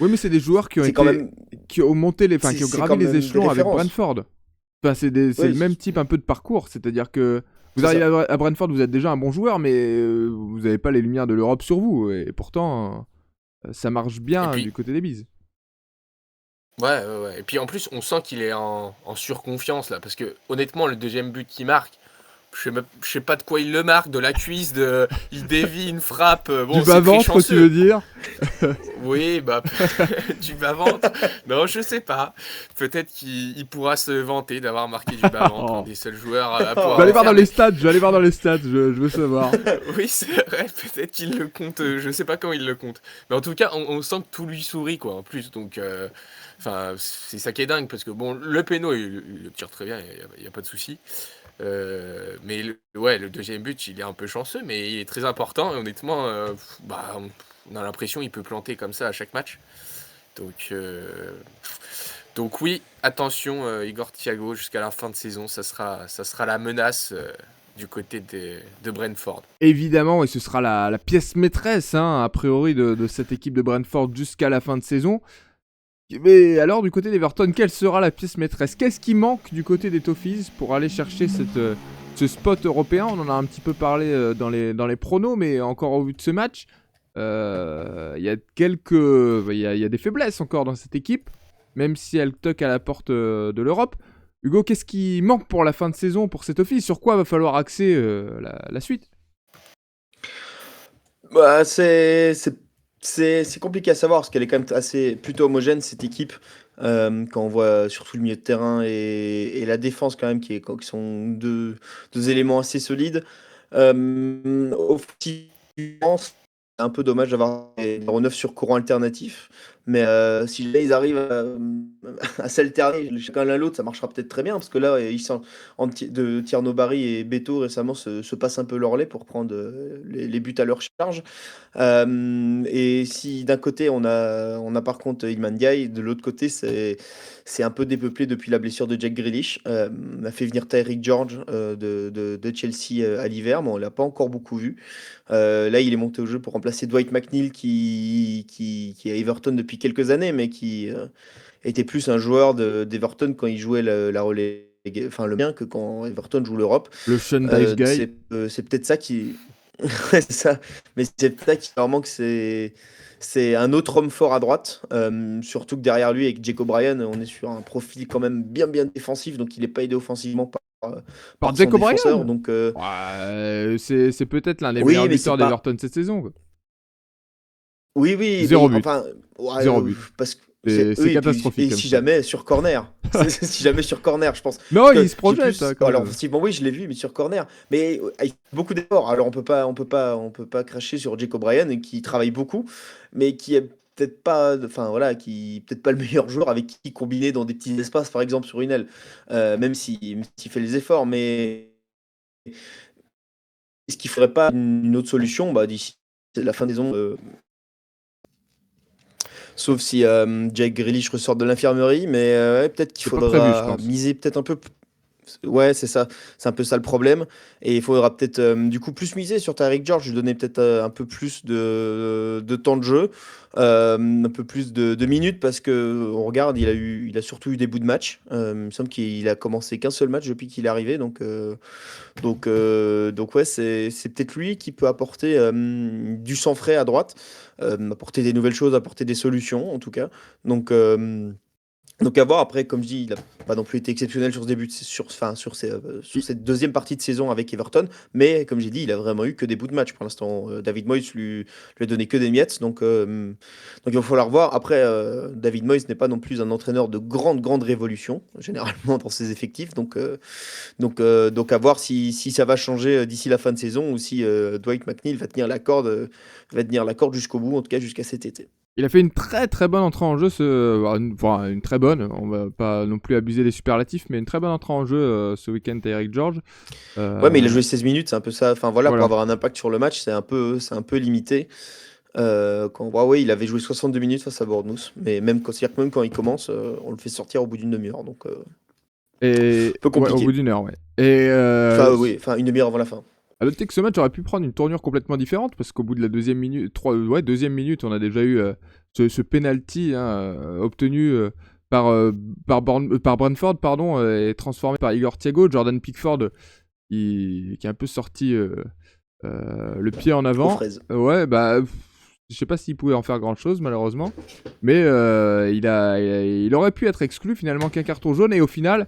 Oui, mais c'est des joueurs qui ont c'est quand été, même, qui ont monté les, enfin, qui ont c'est gravi quand les même des échelons avec références. Brentford. Enfin, c'est le Oui, même type un peu de parcours, c'est-à-dire que vous c'est arrivez ça. à Brentford, vous êtes déjà un bon joueur, mais vous n'avez pas les lumières de l'Europe sur vous, et pourtant ça marche Et bien puis, du côté des bises. ouais, ouais, ouais. Et puis en plus, on sent qu'il est en surconfiance là, parce que honnêtement, le deuxième but qu'il marque, je sais pas de quoi il le marque, de la cuisse, il dévie une frappe. Du Bon, c'est très bas-ventre, tu veux chanceux. dire? Oui, bah, du bas-ventre. Non, je sais pas. Peut-être qu'il pourra se vanter d'avoir marqué du bas-ventre, un Oh. des seuls joueurs à Je vais pouvoir aller le voir Oh. dans faire. les Mais stats, je vais aller voir dans les stats, je veux savoir. oui, c'est vrai, peut-être qu'il le compte. Je sais pas quand il le compte. Mais en tout cas, on sent que tout lui sourit, quoi, en plus. Donc, enfin, c'est ça qui est dingue, parce que bon, le péno, il le tire très bien, il y a pas de souci. Mais ouais, le deuxième but, il est un peu chanceux, mais il est très important. Et honnêtement, bah, on a l'impression qu'il peut planter comme ça à chaque match. Donc, donc oui, attention, Igor Thiago, jusqu'à la fin de saison, ça sera la menace du côté de Brentford. Évidemment, et ce sera la pièce maîtresse, hein, a priori, de cette équipe de Brentford jusqu'à la fin de saison. Mais alors, du côté d'Everton, quelle sera la pièce maîtresse? Qu'est-ce qui manque du côté des Toffees pour aller chercher ce spot européen? On en a un petit peu parlé dans les pronos, mais encore au vu de ce match, il y a il y a des faiblesses encore dans cette équipe, même si elle toque à la porte de l'Europe. Hugo, qu'est-ce qui manque pour la fin de saison pour cet office? Sur quoi va falloir axer la suite? Bah, c'est compliqué à savoir parce qu'elle est quand même assez plutôt homogène cette équipe. Quand on voit surtout le milieu de terrain et la défense quand même qui sont deux éléments assez solides. Offensivement, c'est un peu dommage d'avoir des numéros 9 sur courant alternatif. Mais si jamais ils arrivent à s'alterner chacun l'un l'autre, ça marchera peut-être très bien. Parce que là, ils sont de Tierno Barry et Beto récemment se passent un peu leur lait pour prendre les buts à leur charge. Et si d'un côté on a par contre Iliman Ndiaye, de l'autre côté c'est un peu dépeuplé depuis la blessure de Jack Grealish. On a fait venir Tyreek George de Chelsea à l'hiver, mais on l'a pas encore beaucoup vu. Là il est monté au jeu pour remplacer Dwight McNeil qui est à Everton depuis quelques années, mais qui était plus un joueur d'Everton quand il jouait la relais, enfin le bien que quand Everton joue l'Europe. Le Sean Dyche Guy. C'est peut-être ça qui. Ouais, c'est ça. Mais c'est peut-être ça qui leur manque, c'est un autre homme fort à droite. Surtout que derrière lui, avec Jack O'Brien, on est sur un profil quand même bien défensif, donc il n'est pas aidé offensivement Par par son Jack défenseur. O'Brien? Donc Ouais, c'est peut-être l'un des oui, meilleurs mais c'est buteurs pas. d'Everton cette saison, quoi. Oui, Zéro mais but. enfin, ouais, Zéro but. parce que C'est oui, et puis catastrophique comme si stat. jamais sur corner, si jamais sur corner, je pense. Non, Parce il que se j'ai projette, plus, hein, quand alors même. offensivement, oui, je l'ai vu, mais sur corner. Mais il fait beaucoup d'efforts. Alors on peut pas cracher sur Jack O'Brien qui travaille beaucoup, mais qui est peut-être pas, enfin voilà, qui peut-être pas le meilleur joueur avec qui combiner dans des petits espaces, par exemple sur une aile, même s'il fait les efforts. Mais est-ce qu'il faudrait pas une autre solution, bah, d'ici la fin de saison? Sauf si Jack Grealish ressort de l'infirmerie, mais ouais, peut-être qu'il C'est pas prévu, je faudra pense. miser peut-être un peu. Ouais, c'est ça. C'est un peu ça le problème. Et il faudra peut-être du coup plus miser sur Tyreek George, lui donner peut-être un peu plus de temps de jeu, un peu plus de minutes parce que on regarde, il a surtout eu des bouts de match. Il me semble qu'il a commencé qu'un seul match depuis qu'il est arrivé, donc ouais, c'est peut-être lui qui peut apporter du sang frais à droite, apporter des nouvelles choses, apporter des solutions en tout cas. Donc, euh, donc à voir après, comme je dis, il n'a pas non plus été exceptionnel sur ce début, enfin, sur Il- cette deuxième partie de saison avec Everton, mais comme j'ai dit, il a vraiment eu que des bouts de match pour l'instant. David Moyes lui a donné que des miettes, donc il va falloir voir. Après, David Moyes n'est pas non plus un entraîneur de grande révolution, généralement dans ses effectifs, donc à voir si ça va changer d'ici la fin de saison ou si Dwight McNeil va tenir la corde jusqu'au bout, en tout cas jusqu'à cet été. Il a fait une très très bonne entrée en jeu, une très bonne, on va pas non plus abuser des superlatifs, mais une très bonne entrée en jeu ce week-end, Tyreek George. Ouais, mais il a joué 16 minutes, c'est un peu ça. Enfin voilà, pour Voilà. avoir un impact sur le match, c'est un peu limité. Ouais, il avait joué 62 minutes face à Bournemouth, mais c'est-à-dire que même quand il commence, on le fait sortir au bout d'une demi-heure, donc Et peu ouais, au bout compliqué. d'une heure, ouais. Et Enfin, oui, enfin une demi-heure avant la fin. à noter que ce match aurait pu prendre une tournure complètement différente parce qu'au bout de la deuxième minute, deuxième minute, on a déjà eu ce penalty obtenu par Brentford, pardon, et transformé par Igor Thiago. Jordan Pickford qui a un peu sorti le pied en Aux avant. fraises. Ouais, bah, je sais pas s'il pouvait en faire grand chose malheureusement, mais il aurait pu être exclu finalement qu'un carton jaune et au final.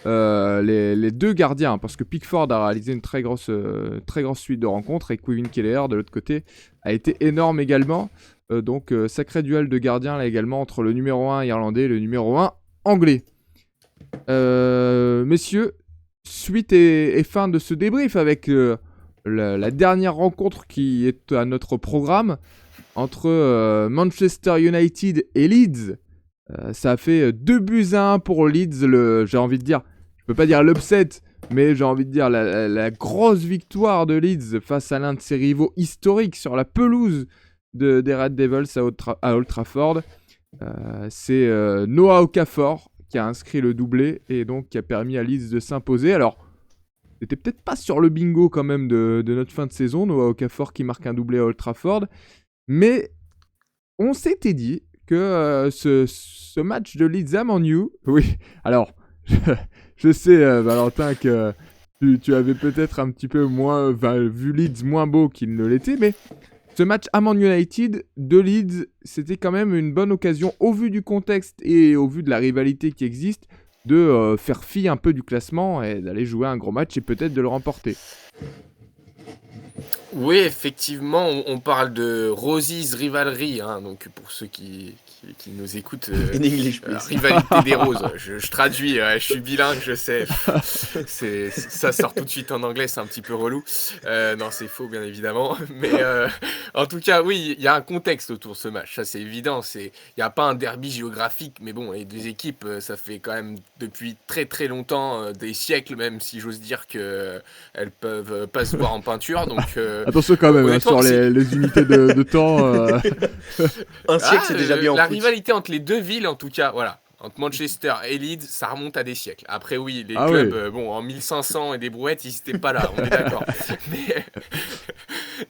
Les deux gardiens, parce que Pickford a réalisé une très grosse suite de rencontres et Kevin Keller de l'autre côté a été énorme également. Donc sacré duel de gardiens là également entre le numéro 1 irlandais et le numéro 1 anglais. Messieurs, suite et fin de ce débrief avec la dernière rencontre qui est à notre programme entre Manchester United et Leeds. Ça a fait 2-1 pour Leeds, j'ai envie de dire, je peux pas dire l'upset, mais j'ai envie de dire la grosse victoire de Leeds face à l'un de ses rivaux historiques sur la pelouse des Red Devils à Old Trafford. C'est Noah Okafor qui a inscrit le doublé et donc qui a permis à Leeds de s'imposer. Alors, c'était peut-être pas sur le bingo quand même de notre fin de saison, Noah Okafor qui marque un doublé à Old Trafford, mais on s'était dit que ce match de Leeds à Man U, oui, alors, je sais, Valentin, que tu avais peut-être un petit peu moins vu Leeds moins beau qu'il ne l'était, mais ce match à Man United de Leeds, c'était quand même une bonne occasion, au vu du contexte et au vu de la rivalité qui existe, de faire fi un peu du classement et d'aller jouer un gros match et peut-être de le remporter. Oui, effectivement, on parle de Rosie's Rivalry, hein, donc pour ceux qui nous écoutent, In English, please. rivalité des roses. Je traduis, je suis bilingue, je sais. Ça sort tout de suite en anglais, c'est un petit peu relou. Non, c'est faux, bien évidemment. Mais en tout cas, oui, il y a un contexte autour de ce match, ça c'est évident. Il n'y a pas un derby géographique, mais bon, les deux équipes, ça fait quand même depuis très très longtemps, des siècles même, si j'ose dire, qu'elles peuvent pas se voir en peinture. Donc, Attention quand même honnêtement, sur les unités de temps. Un siècle, c'est déjà bien en la foot. rivalité entre les deux villes, en tout cas, voilà. Entre Manchester et Leeds, ça remonte à des siècles. Après, oui, les Ah clubs, oui. bon, en 1500 et des brouettes, ils n'étaient pas là, on est d'accord.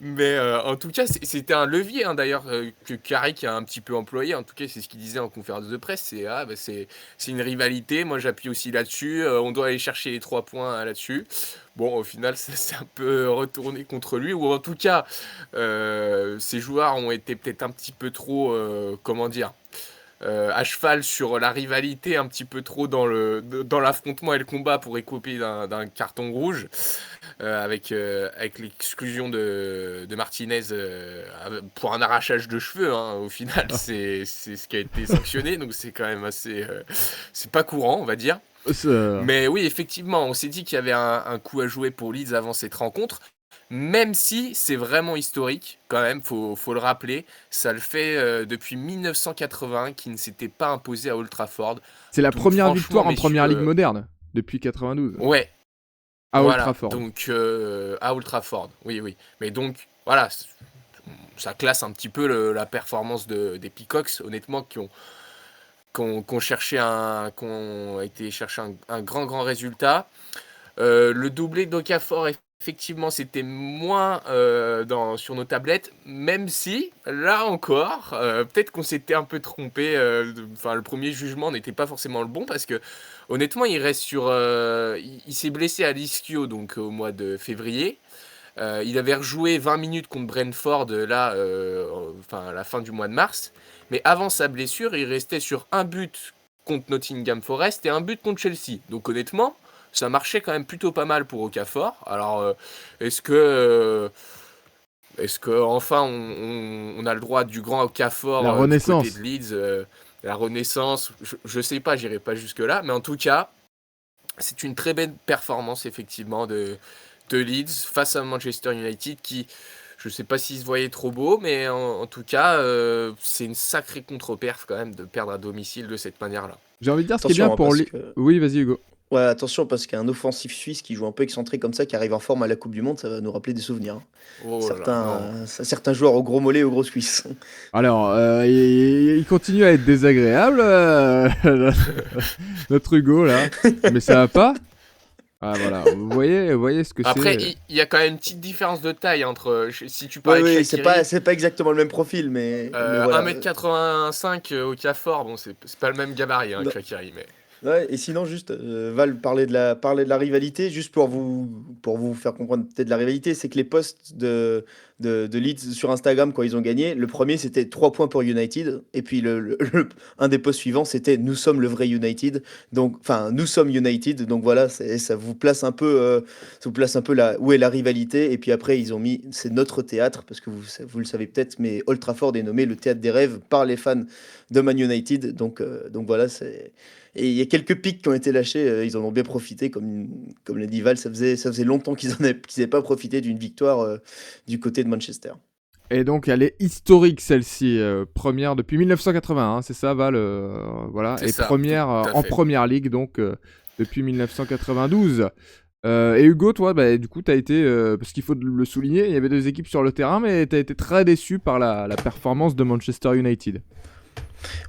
Mais en tout cas, c'était un levier, hein, d'ailleurs, que Carrick a un petit peu employé. En tout cas, c'est ce qu'il disait en conférence de presse. C'est une rivalité. Moi, j'appuie aussi là-dessus. On doit aller chercher les 3 points là-dessus. Bon, au final, ça s'est un peu retourné contre lui. Ou en tout cas, ces joueurs ont été peut-être un petit peu trop, comment dire, à cheval sur la rivalité, un petit peu trop dans l'affrontement et le combat pour écoper d'un carton rouge, avec l'exclusion de Martinez pour un arrachage de cheveux, hein, au final, c'est ce qui a été sanctionné, donc c'est quand même assez... c'est pas courant, on va dire. Mais oui, effectivement, on s'est dit qu'il y avait un coup à jouer pour Leeds avant cette rencontre. Même si c'est vraiment historique, quand même, faut le rappeler, ça le fait depuis 1980 qui ne s'était pas imposé à Old Trafford. C'est la Donc, première franchement, victoire en messieurs, première ligue moderne depuis 92 ouais, à Old voilà. Trafford. Donc à Old Trafford, oui, oui. Mais donc voilà, ça classe un petit peu la performance des Peacocks, honnêtement, qui ont été chercher un grand résultat. Le doublé d'Okafor, effectivement, c'était moins sur nos tablettes, même si, là encore, peut-être qu'on s'était un peu trompé. Le premier jugement n'était pas forcément le bon, parce que, honnêtement, il reste sur... il s'est blessé à l'ischio, donc au mois de février. Il avait rejoué 20 minutes contre Brentford, là, à la fin du mois de mars. Mais avant sa blessure, il restait sur un but contre Nottingham Forest et un but contre Chelsea. Donc honnêtement, ça marchait quand même plutôt pas mal pour Okafor. Alors, est-ce que enfin on a le droit du grand Okafor La du renaissance. côté de Leeds, la renaissance, je sais pas, j'irai pas jusque-là. Mais en tout cas, c'est une très belle performance, effectivement, de Leeds face à Manchester United qui, Je sais pas s'il se voyait trop beau, mais en tout cas, c'est une sacrée contre-perf quand même de perdre à domicile de cette manière-là. J'ai envie de dire ce qui est bien Attention, hein, pour parce lui. que Oui, vas-y, Hugo. ouais, attention parce qu'un offensif suisse qui joue un peu excentré comme ça, qui arrive en forme à la Coupe du Monde, ça va nous rappeler des souvenirs, hein. Oh là là, non. Certains joueurs aux gros mollets, aux grosses cuisses. Alors, il continue à être désagréable, notre Hugo, là. Mais ça va pas. Ah, voilà. Vous voyez ce que Après, c'est. il y a quand même une petite différence de taille entre, si tu Oui, parlais de oui, Shaqiri, c'est pas exactement le même profil, mais voilà. 1m85 au Cafor, bon, c'est pas le même gabarit hein, que Non. Shaqiri, mais... Ouais, et sinon, juste, Val parlait de la rivalité, juste pour vous faire comprendre peut-être la rivalité, c'est que les posts de Leeds sur Instagram quand ils ont gagné, le premier c'était 3 points pour United, et puis un des posts suivants c'était nous sommes le vrai United, donc, enfin, nous sommes United, donc voilà, ça vous place un peu, où est la rivalité, et puis après ils ont mis, c'est notre théâtre, parce que vous le savez peut-être, mais Old Trafford est nommé le théâtre des rêves par les fans de Man United, donc voilà, c'est. Et il y a quelques pics qui ont été lâchés, ils en ont bien profité, comme l'a dit Val, ça faisait longtemps qu'ils n'avaient pas profité d'une victoire du côté de Manchester. Et donc, elle est historique, celle-ci. Première depuis 1981, c'est ça, Val, voilà. C'est Et ça, première tout à en fait. première ligue, donc, depuis 1992. Et Hugo, toi, bah, du coup, t'as été, parce qu'il faut le souligner, il y avait 2 équipes sur le terrain, mais t'as été très déçu par la performance de Manchester United.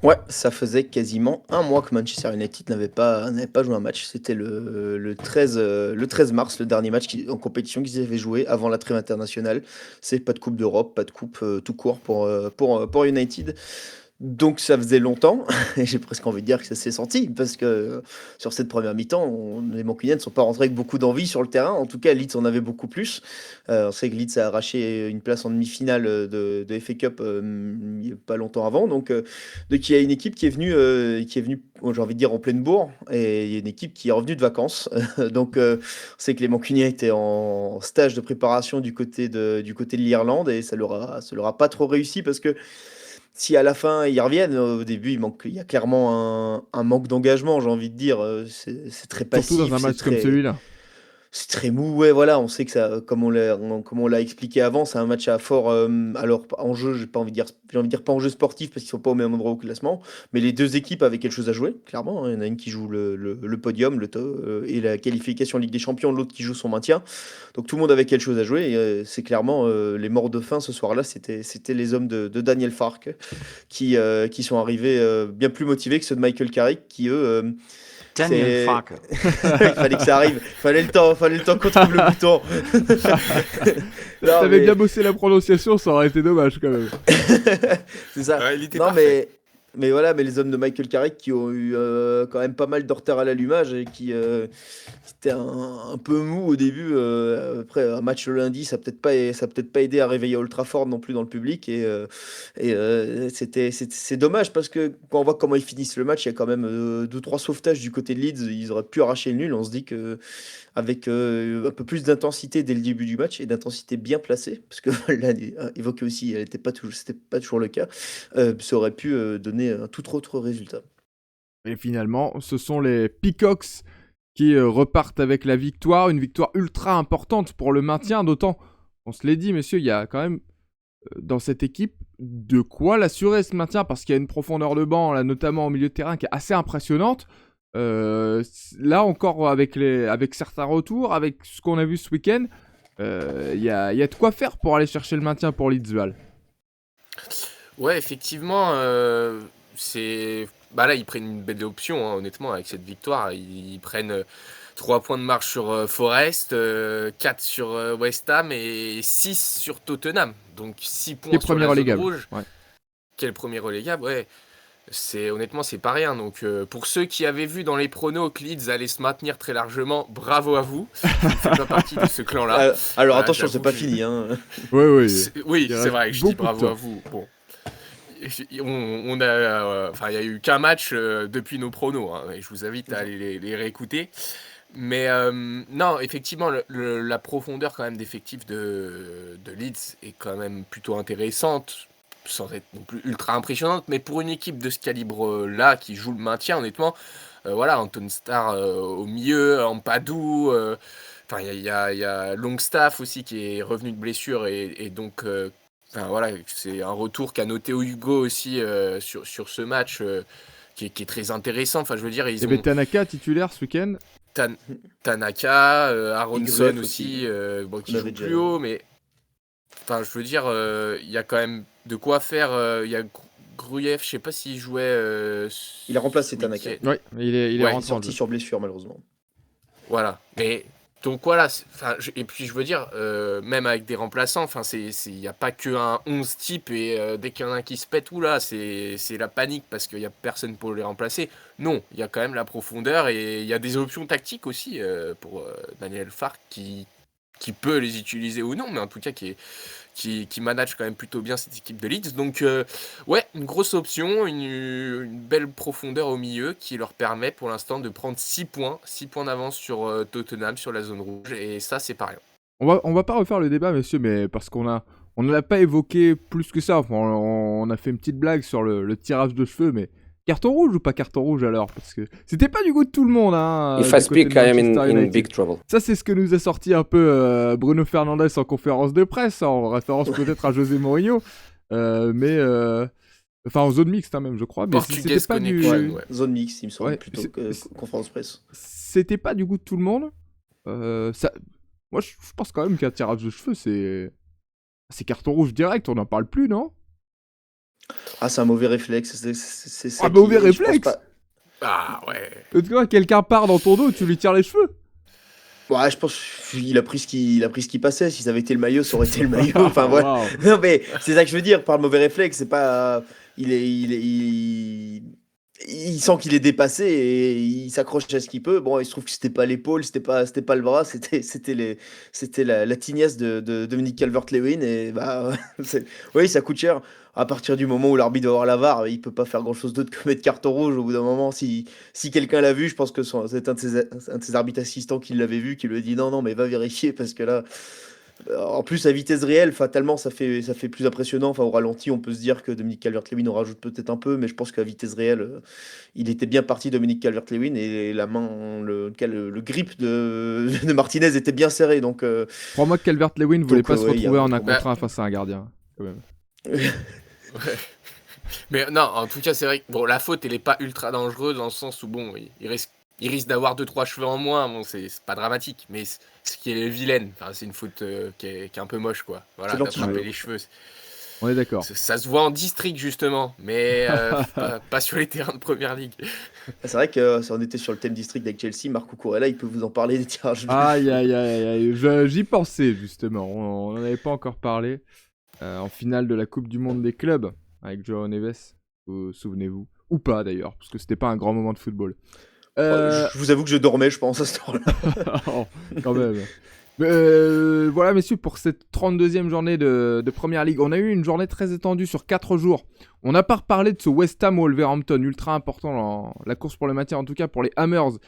Ouais, ça faisait quasiment un mois que Manchester United n'avait pas joué un match. C'était le 13 mars, le dernier match en compétition qu'ils avaient joué avant la trêve internationale. C'est pas de Coupe d'Europe, pas de coupe tout court pour United. Donc ça faisait longtemps, et j'ai presque envie de dire que ça s'est senti, parce que sur cette première mi-temps, les Mancuniens ne sont pas rentrés avec beaucoup d'envie sur le terrain. En tout cas, Leeds en avait beaucoup plus. On sait que Leeds a arraché une place en demi-finale de FA Cup il y a pas longtemps avant. Donc il y a une équipe qui est venue, j'ai envie de dire, en pleine bourre, et il y a une équipe qui est revenue de vacances. On sait que les Mancuniens étaient en stage de préparation du côté de l'Irlande, et ça leur a pas trop réussi, parce que si à la fin ils reviennent, au début il y a clairement un manque d'engagement, j'ai envie de dire. C'est très Surtout dans passif, un match comme celui-là. c'est très mou, ouais, voilà. On sait que ça, comme on l'a expliqué avant, c'est un match à fort. Alors enjeu, j'ai envie de dire pas enjeu sportif parce qu'ils sont pas au même endroit au classement, mais les deux équipes avaient quelque chose à jouer, clairement, hein. Il y en a une qui joue le podium, et la qualification en Ligue des Champions, l'autre qui joue son maintien. Donc tout le monde avait quelque chose à jouer. Et, c'est clairement les morts de faim ce soir-là, c'était les hommes de Daniel Farke qui sont arrivés bien plus motivés que ceux de Michael Carrick, qui eux. Daniel C'est... Farke. Il fallait que ça arrive, fallait le temps qu'on trouve le bouton. Non, T'avais mais bien bossé la prononciation, ça aurait été dommage quand même. c'est ça. Ouais, il était Non, parfait. mais voilà, mais les hommes de Michael Carrick qui ont eu quand même pas mal de retard à l'allumage, et qui étaient un peu mou au début. Après un match le lundi, ça a peut-être pas aidé à réveiller Old Trafford non plus dans le public, c'est dommage, parce que quand on voit comment ils finissent le match, il y a quand même 2-3 sauvetages du côté de Leeds. Ils auraient pu arracher le nul. On se dit que avec un peu plus d'intensité dès le début du match, et d'intensité bien placée, parce que là, évoqué aussi, c'était pas toujours le cas, ça aurait pu donner un tout autre résultat. Et finalement, ce sont les Peacocks qui repartent avec la victoire. Une victoire ultra importante pour le maintien, d'autant, on se l'est dit, messieurs, il y a quand même dans cette équipe de quoi l'assurer ce maintien, parce qu'il y a une profondeur de banc, là, notamment au milieu de terrain, qui est assez impressionnante. Là encore, avec certains retours, avec ce qu'on a vu ce week-end, il y a de quoi faire pour aller chercher le maintien pour Leeds. Ouais, effectivement, bah là, ils prennent une belle option, hein, honnêtement, avec cette victoire. Ils prennent 3 points de marche sur Forest, 4 sur West Ham et 6 sur Tottenham. Donc 6 Qui est points sur premier la zone relégable. rouge. Ouais. Quel premier relégable, ouais. Honnêtement, c'est pas rien. Donc pour ceux qui avaient vu dans les pronos que Leeds allait se maintenir très largement, bravo à vous. Je ne fais pas partie de ce clan-là. Alors Voilà, attention, c'est j'avoue pas que fini, hein. Oui. Oui, Il c'est reste vrai que je dis beaucoup de bravo à temps. vous. Bon. On a, enfin, il y a eu qu'un match depuis nos pronos, hein, et je vous invite à aller les réécouter. Mais non, effectivement, la profondeur quand même d'effectifs de Leeds est quand même plutôt intéressante, sans être non plus ultra impressionnante, mais pour une équipe de ce calibre-là qui joue le maintien, honnêtement, voilà, Anton Starr au milieu, Ampadu, Enfin, il y a Longstaff aussi qui est revenu de blessure et donc, enfin voilà, c'est un retour qu'a noté Hugo aussi sur ce match qui est très intéressant. Enfin, je veux dire, Il y ils avait ont Tanaka titulaire ce week-end. Tanaka, Aronson Grueff aussi, bon, On qui joue avait déjà- plus haut, mais enfin, je veux dire, il y a quand même de quoi faire. Il y a Grueff, je sais pas s'il jouait. Il a remplacé ce Tanaka. week-end. Oui, il est Ouais, Il est rentré en sorti jeu. sur blessure, malheureusement. Voilà. Mais donc voilà. Enfin, et puis je veux dire, même avec des remplaçants, enfin, il n'y a pas qu'un 11 type et dès qu'il y en a un qui se pète, oula, c'est la panique parce qu'il n'y a personne pour les remplacer. Non, il y a quand même la profondeur et il y a des options tactiques aussi pour Daniel Fark qui peut les utiliser ou non, mais en tout cas qui manage quand même plutôt bien cette équipe de Leeds. Donc ouais, une grosse option, une belle profondeur au milieu qui leur permet pour l'instant de prendre 6 points d'avance sur Tottenham, sur la zone rouge, et ça c'est pas rien. On va pas refaire le débat, messieurs, mais parce on ne l'a pas évoqué plus que ça. Enfin, on a fait une petite blague sur le tirage de cheveux, mais carton rouge ou pas carton rouge alors? Parce que c'était pas du goût de tout le monde, hein. If du I côté speak, de I am Manchester in United. big trouble. Ça, c'est ce que nous a sorti un peu Bruno Fernandes en conférence de presse, en référence peut-être à José Mourinho. Enfin, en zone mixte, hein, même, je crois. Mais Portugaise c'était pas du... connection, ouais. Zone mixte, il me semble, Ouais, plutôt c'est- que c'est- conférence presse. C'était pas du goût de tout le monde. Moi, je pense quand même qu'un tirage de cheveux, c'est carton rouge direct, on n'en parle plus, non? Ah, c'est un mauvais réflexe. C'est ça Ah, mauvais je pense réflexe pas- Ah ouais. En tout cas, quelqu'un part dans ton dos, tu lui tires les cheveux. Ouais, je pense qu'il a pris ce qui passait. Si ça avait été le maillot, ça aurait été le maillot. Enfin, voilà. Waouh. Non, mais c'est ça que je veux dire. Par le mauvais réflexe, c'est pas. Il sent qu'il est dépassé et il s'accroche à ce qu'il peut. Bon, il se trouve que c'était pas l'épaule, c'était pas le bras, c'était la tignasse de Dominique Calvert-Lewin. Et bah, oui, ça coûte cher. À partir du moment où l'arbitre doit avoir la VAR, il peut pas faire grand chose d'autre que mettre carton rouge. Au bout d'un moment, si quelqu'un l'a vu, je pense que c'est un de ses arbitres assistants qui l'avait vu, qui lui a dit non, mais va vérifier parce que là. En plus, à vitesse réelle, fatalement, ça fait plus impressionnant. Enfin, au ralenti, on peut se dire que Dominique Calvert-Lewin en rajoute peut-être un peu, mais je pense qu'à vitesse réelle, il était bien parti, Dominique Calvert-Lewin, et la main, le grip de Martinez était bien serré. Donc, Crois-moi que Calvert-Lewin voulait Donc, pas se ouais, retrouver y a- en un contre un face à un gardien. Quand même. Ouais. Mais non, en tout cas, c'est vrai que bon, la faute, elle est pas ultra dangereuse dans le sens où bon, il risque d'avoir 2-3 cheveux en moins. Bon, c'est pas dramatique, mais ce qui est vilaine, enfin, c'est une faute qui est un peu moche, quoi. Voilà, C'est d'attraper l'anti-jeu. les cheveux. On est d'accord. Ça se voit en district justement, mais pas sur les terrains de première ligue. c'est vrai que si on était sur le thème district avec Chelsea, Marco Corella, il peut vous en parler des tirages. Aïe, aïe, aïe, aïe. J'y pensais, justement. On n'en avait pas encore parlé. En finale de la Coupe du Monde des clubs, avec Joao Neves. Souvenez-vous. Ou pas, d'ailleurs, parce que c'était pas un grand moment de football. Je vous avoue que je dormais, je pense, à ce temps-là. Oh, quand même. Voilà, messieurs, pour cette 32e journée de Première Ligue, on a eu une journée très étendue sur 4 jours. On n'a pas reparlé de ce West Ham Wolverhampton, ultra important dans la course pour le maintien, en tout cas pour les Hammers,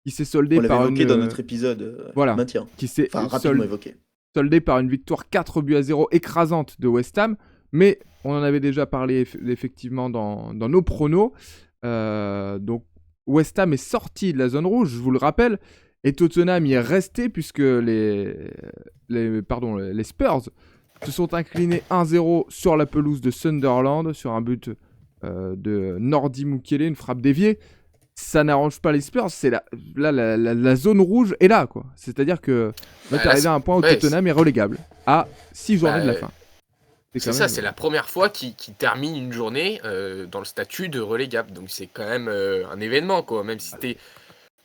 qui s'est soldé On l'avait par évoqué une... dans notre épisode voilà. maintien. qui s'est Enfin, rapidement évoqué. soldé par une victoire 4-0 écrasante de West Ham. Mais on en avait déjà parlé effectivement dans nos pronos. Donc West Ham est sorti de la zone rouge, je vous le rappelle. Et Tottenham y est resté puisque les Spurs se sont inclinés 1-0 sur la pelouse de Sunderland sur un but de Nordi Mukiele, une frappe déviée. Ça n'arrange pas les Spurs, c'est la zone rouge est là, quoi. C'est-à-dire que on est arrivé à un point où Tottenham est relégable à 6 journées de la fin. C'est ça, c'est la première fois qu'il termine une journée dans le statut de relégable. Donc c'est quand même un événement, quoi. Même si c'était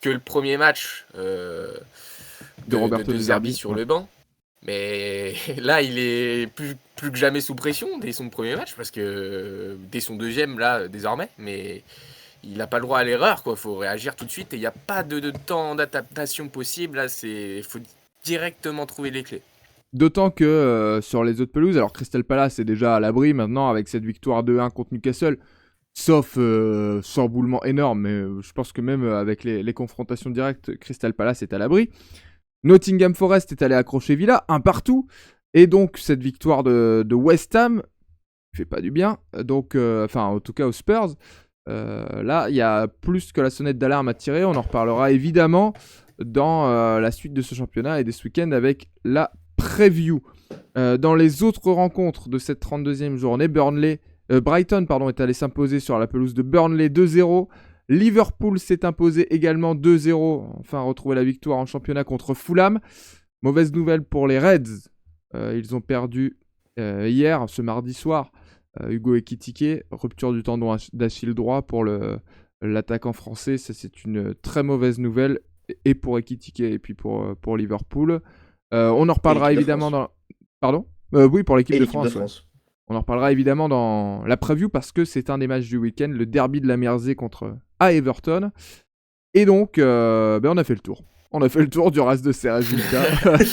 que le premier match de Roberto De Zerbi sur ouais. le banc. Mais là, il est plus que jamais sous pression dès son premier match, parce que dès son deuxième, là, désormais. Mais il n'a pas le droit à l'erreur, quoi. Il faut réagir tout de suite et il n'y a pas de temps d'adaptation possible. Là, il faut directement trouver les clés. D'autant que sur les autres pelouses, alors Crystal Palace est déjà à l'abri maintenant avec cette victoire 2-1 contre Newcastle, sauf chamboulement énorme, mais je pense que même avec les confrontations directes, Crystal Palace est à l'abri. Nottingham Forest est allé accrocher Villa, un partout, et donc cette victoire de West Ham fait pas du bien, donc enfin en tout cas aux Spurs. Là, il y a plus que la sonnette d'alarme à tirer, on en reparlera évidemment. dans la suite de ce championnat et de ce week-end avec la preview. Dans les autres rencontres de cette 32e journée, Brighton est allé s'imposer sur la pelouse de Burnley 2-0. Liverpool s'est imposé également 2-0, enfin retrouver la victoire en championnat contre Fulham. Mauvaise nouvelle pour les Reds, ils ont perdu hier, ce mardi soir, Hugo Ekitike, rupture du tendon d'Achille droit pour l'attaquant français. Ça, c'est une très mauvaise nouvelle, et pour Ekitike et puis pour Liverpool. On en reparlera évidemment dans... Pardon ? Oui, pour l'équipe de France. On en reparlera évidemment dans la preview parce que c'est un des matchs du week-end, le derby de la Mersey à Everton. Et donc, on a fait le tour. On a fait le tour du reste de ces résultats.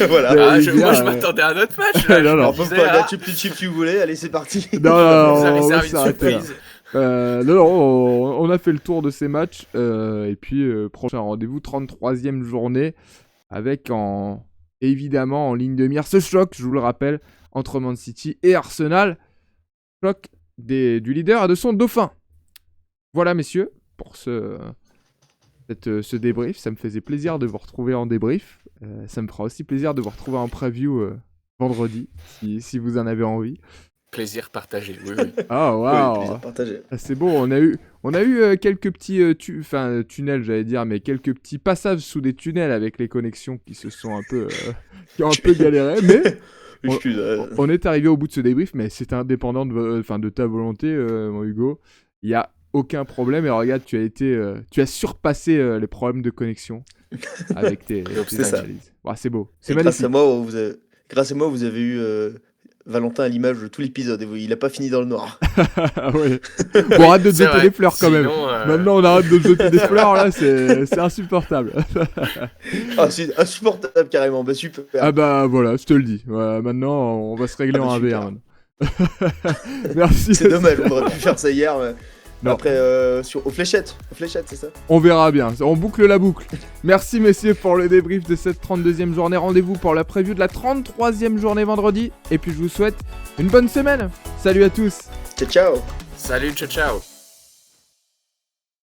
Voilà. Moi, je m'attendais à un autre match. Là. Non, on peut pas la chip si vous voulez. Allez, c'est parti. Non, on va s'arrêter là. On a fait le tour de ces matchs. Et puis, prochain rendez-vous, 33e journée, avec évidemment en ligne de mire ce choc, je vous le rappelle, entre Man City et Arsenal. Choc du leader et de son dauphin. Voilà, messieurs, pour ce débrief. Ça me faisait plaisir de vous retrouver en débrief. Ça me fera aussi plaisir de vous retrouver en preview vendredi, si vous en avez envie. Plaisir partagé, oui. Ah, waouh! Oui, plaisir partagé. C'est beau, on a eu quelques petits tunnels, j'allais dire, mais quelques petits passages sous des tunnels avec les connexions qui se sont qui ont un peu galéré, mais on est arrivé au bout de ce débrief, mais c'est indépendant de ta volonté, mon Hugo. Il n'y a aucun problème, et regarde, tu as surpassé les problèmes de connexion avec tes analyses. Ouais, c'est beau, c'est magnifique. Grâce à moi, vous avez eu Valentin à l'image de tout l'épisode, et il a pas fini dans le noir. Ouais. Bon, arrête de te jeter des fleurs quand même. Maintenant, on arrête de te jeter des fleurs, là, c'est insupportable. C'est insupportable carrément, bah super. Ah bah voilà, je te le dis. Maintenant, on va se régler en 1v1. Merci. C'est dommage, on aurait pu faire ça hier. Non. Après, aux fléchettes, c'est ça? On verra bien, on boucle la boucle. Merci messieurs pour le débrief de cette 32e journée. Rendez-vous pour la preview de la 33e journée vendredi. Et puis je vous souhaite une bonne semaine. Salut à tous. Ciao. Salut, ciao.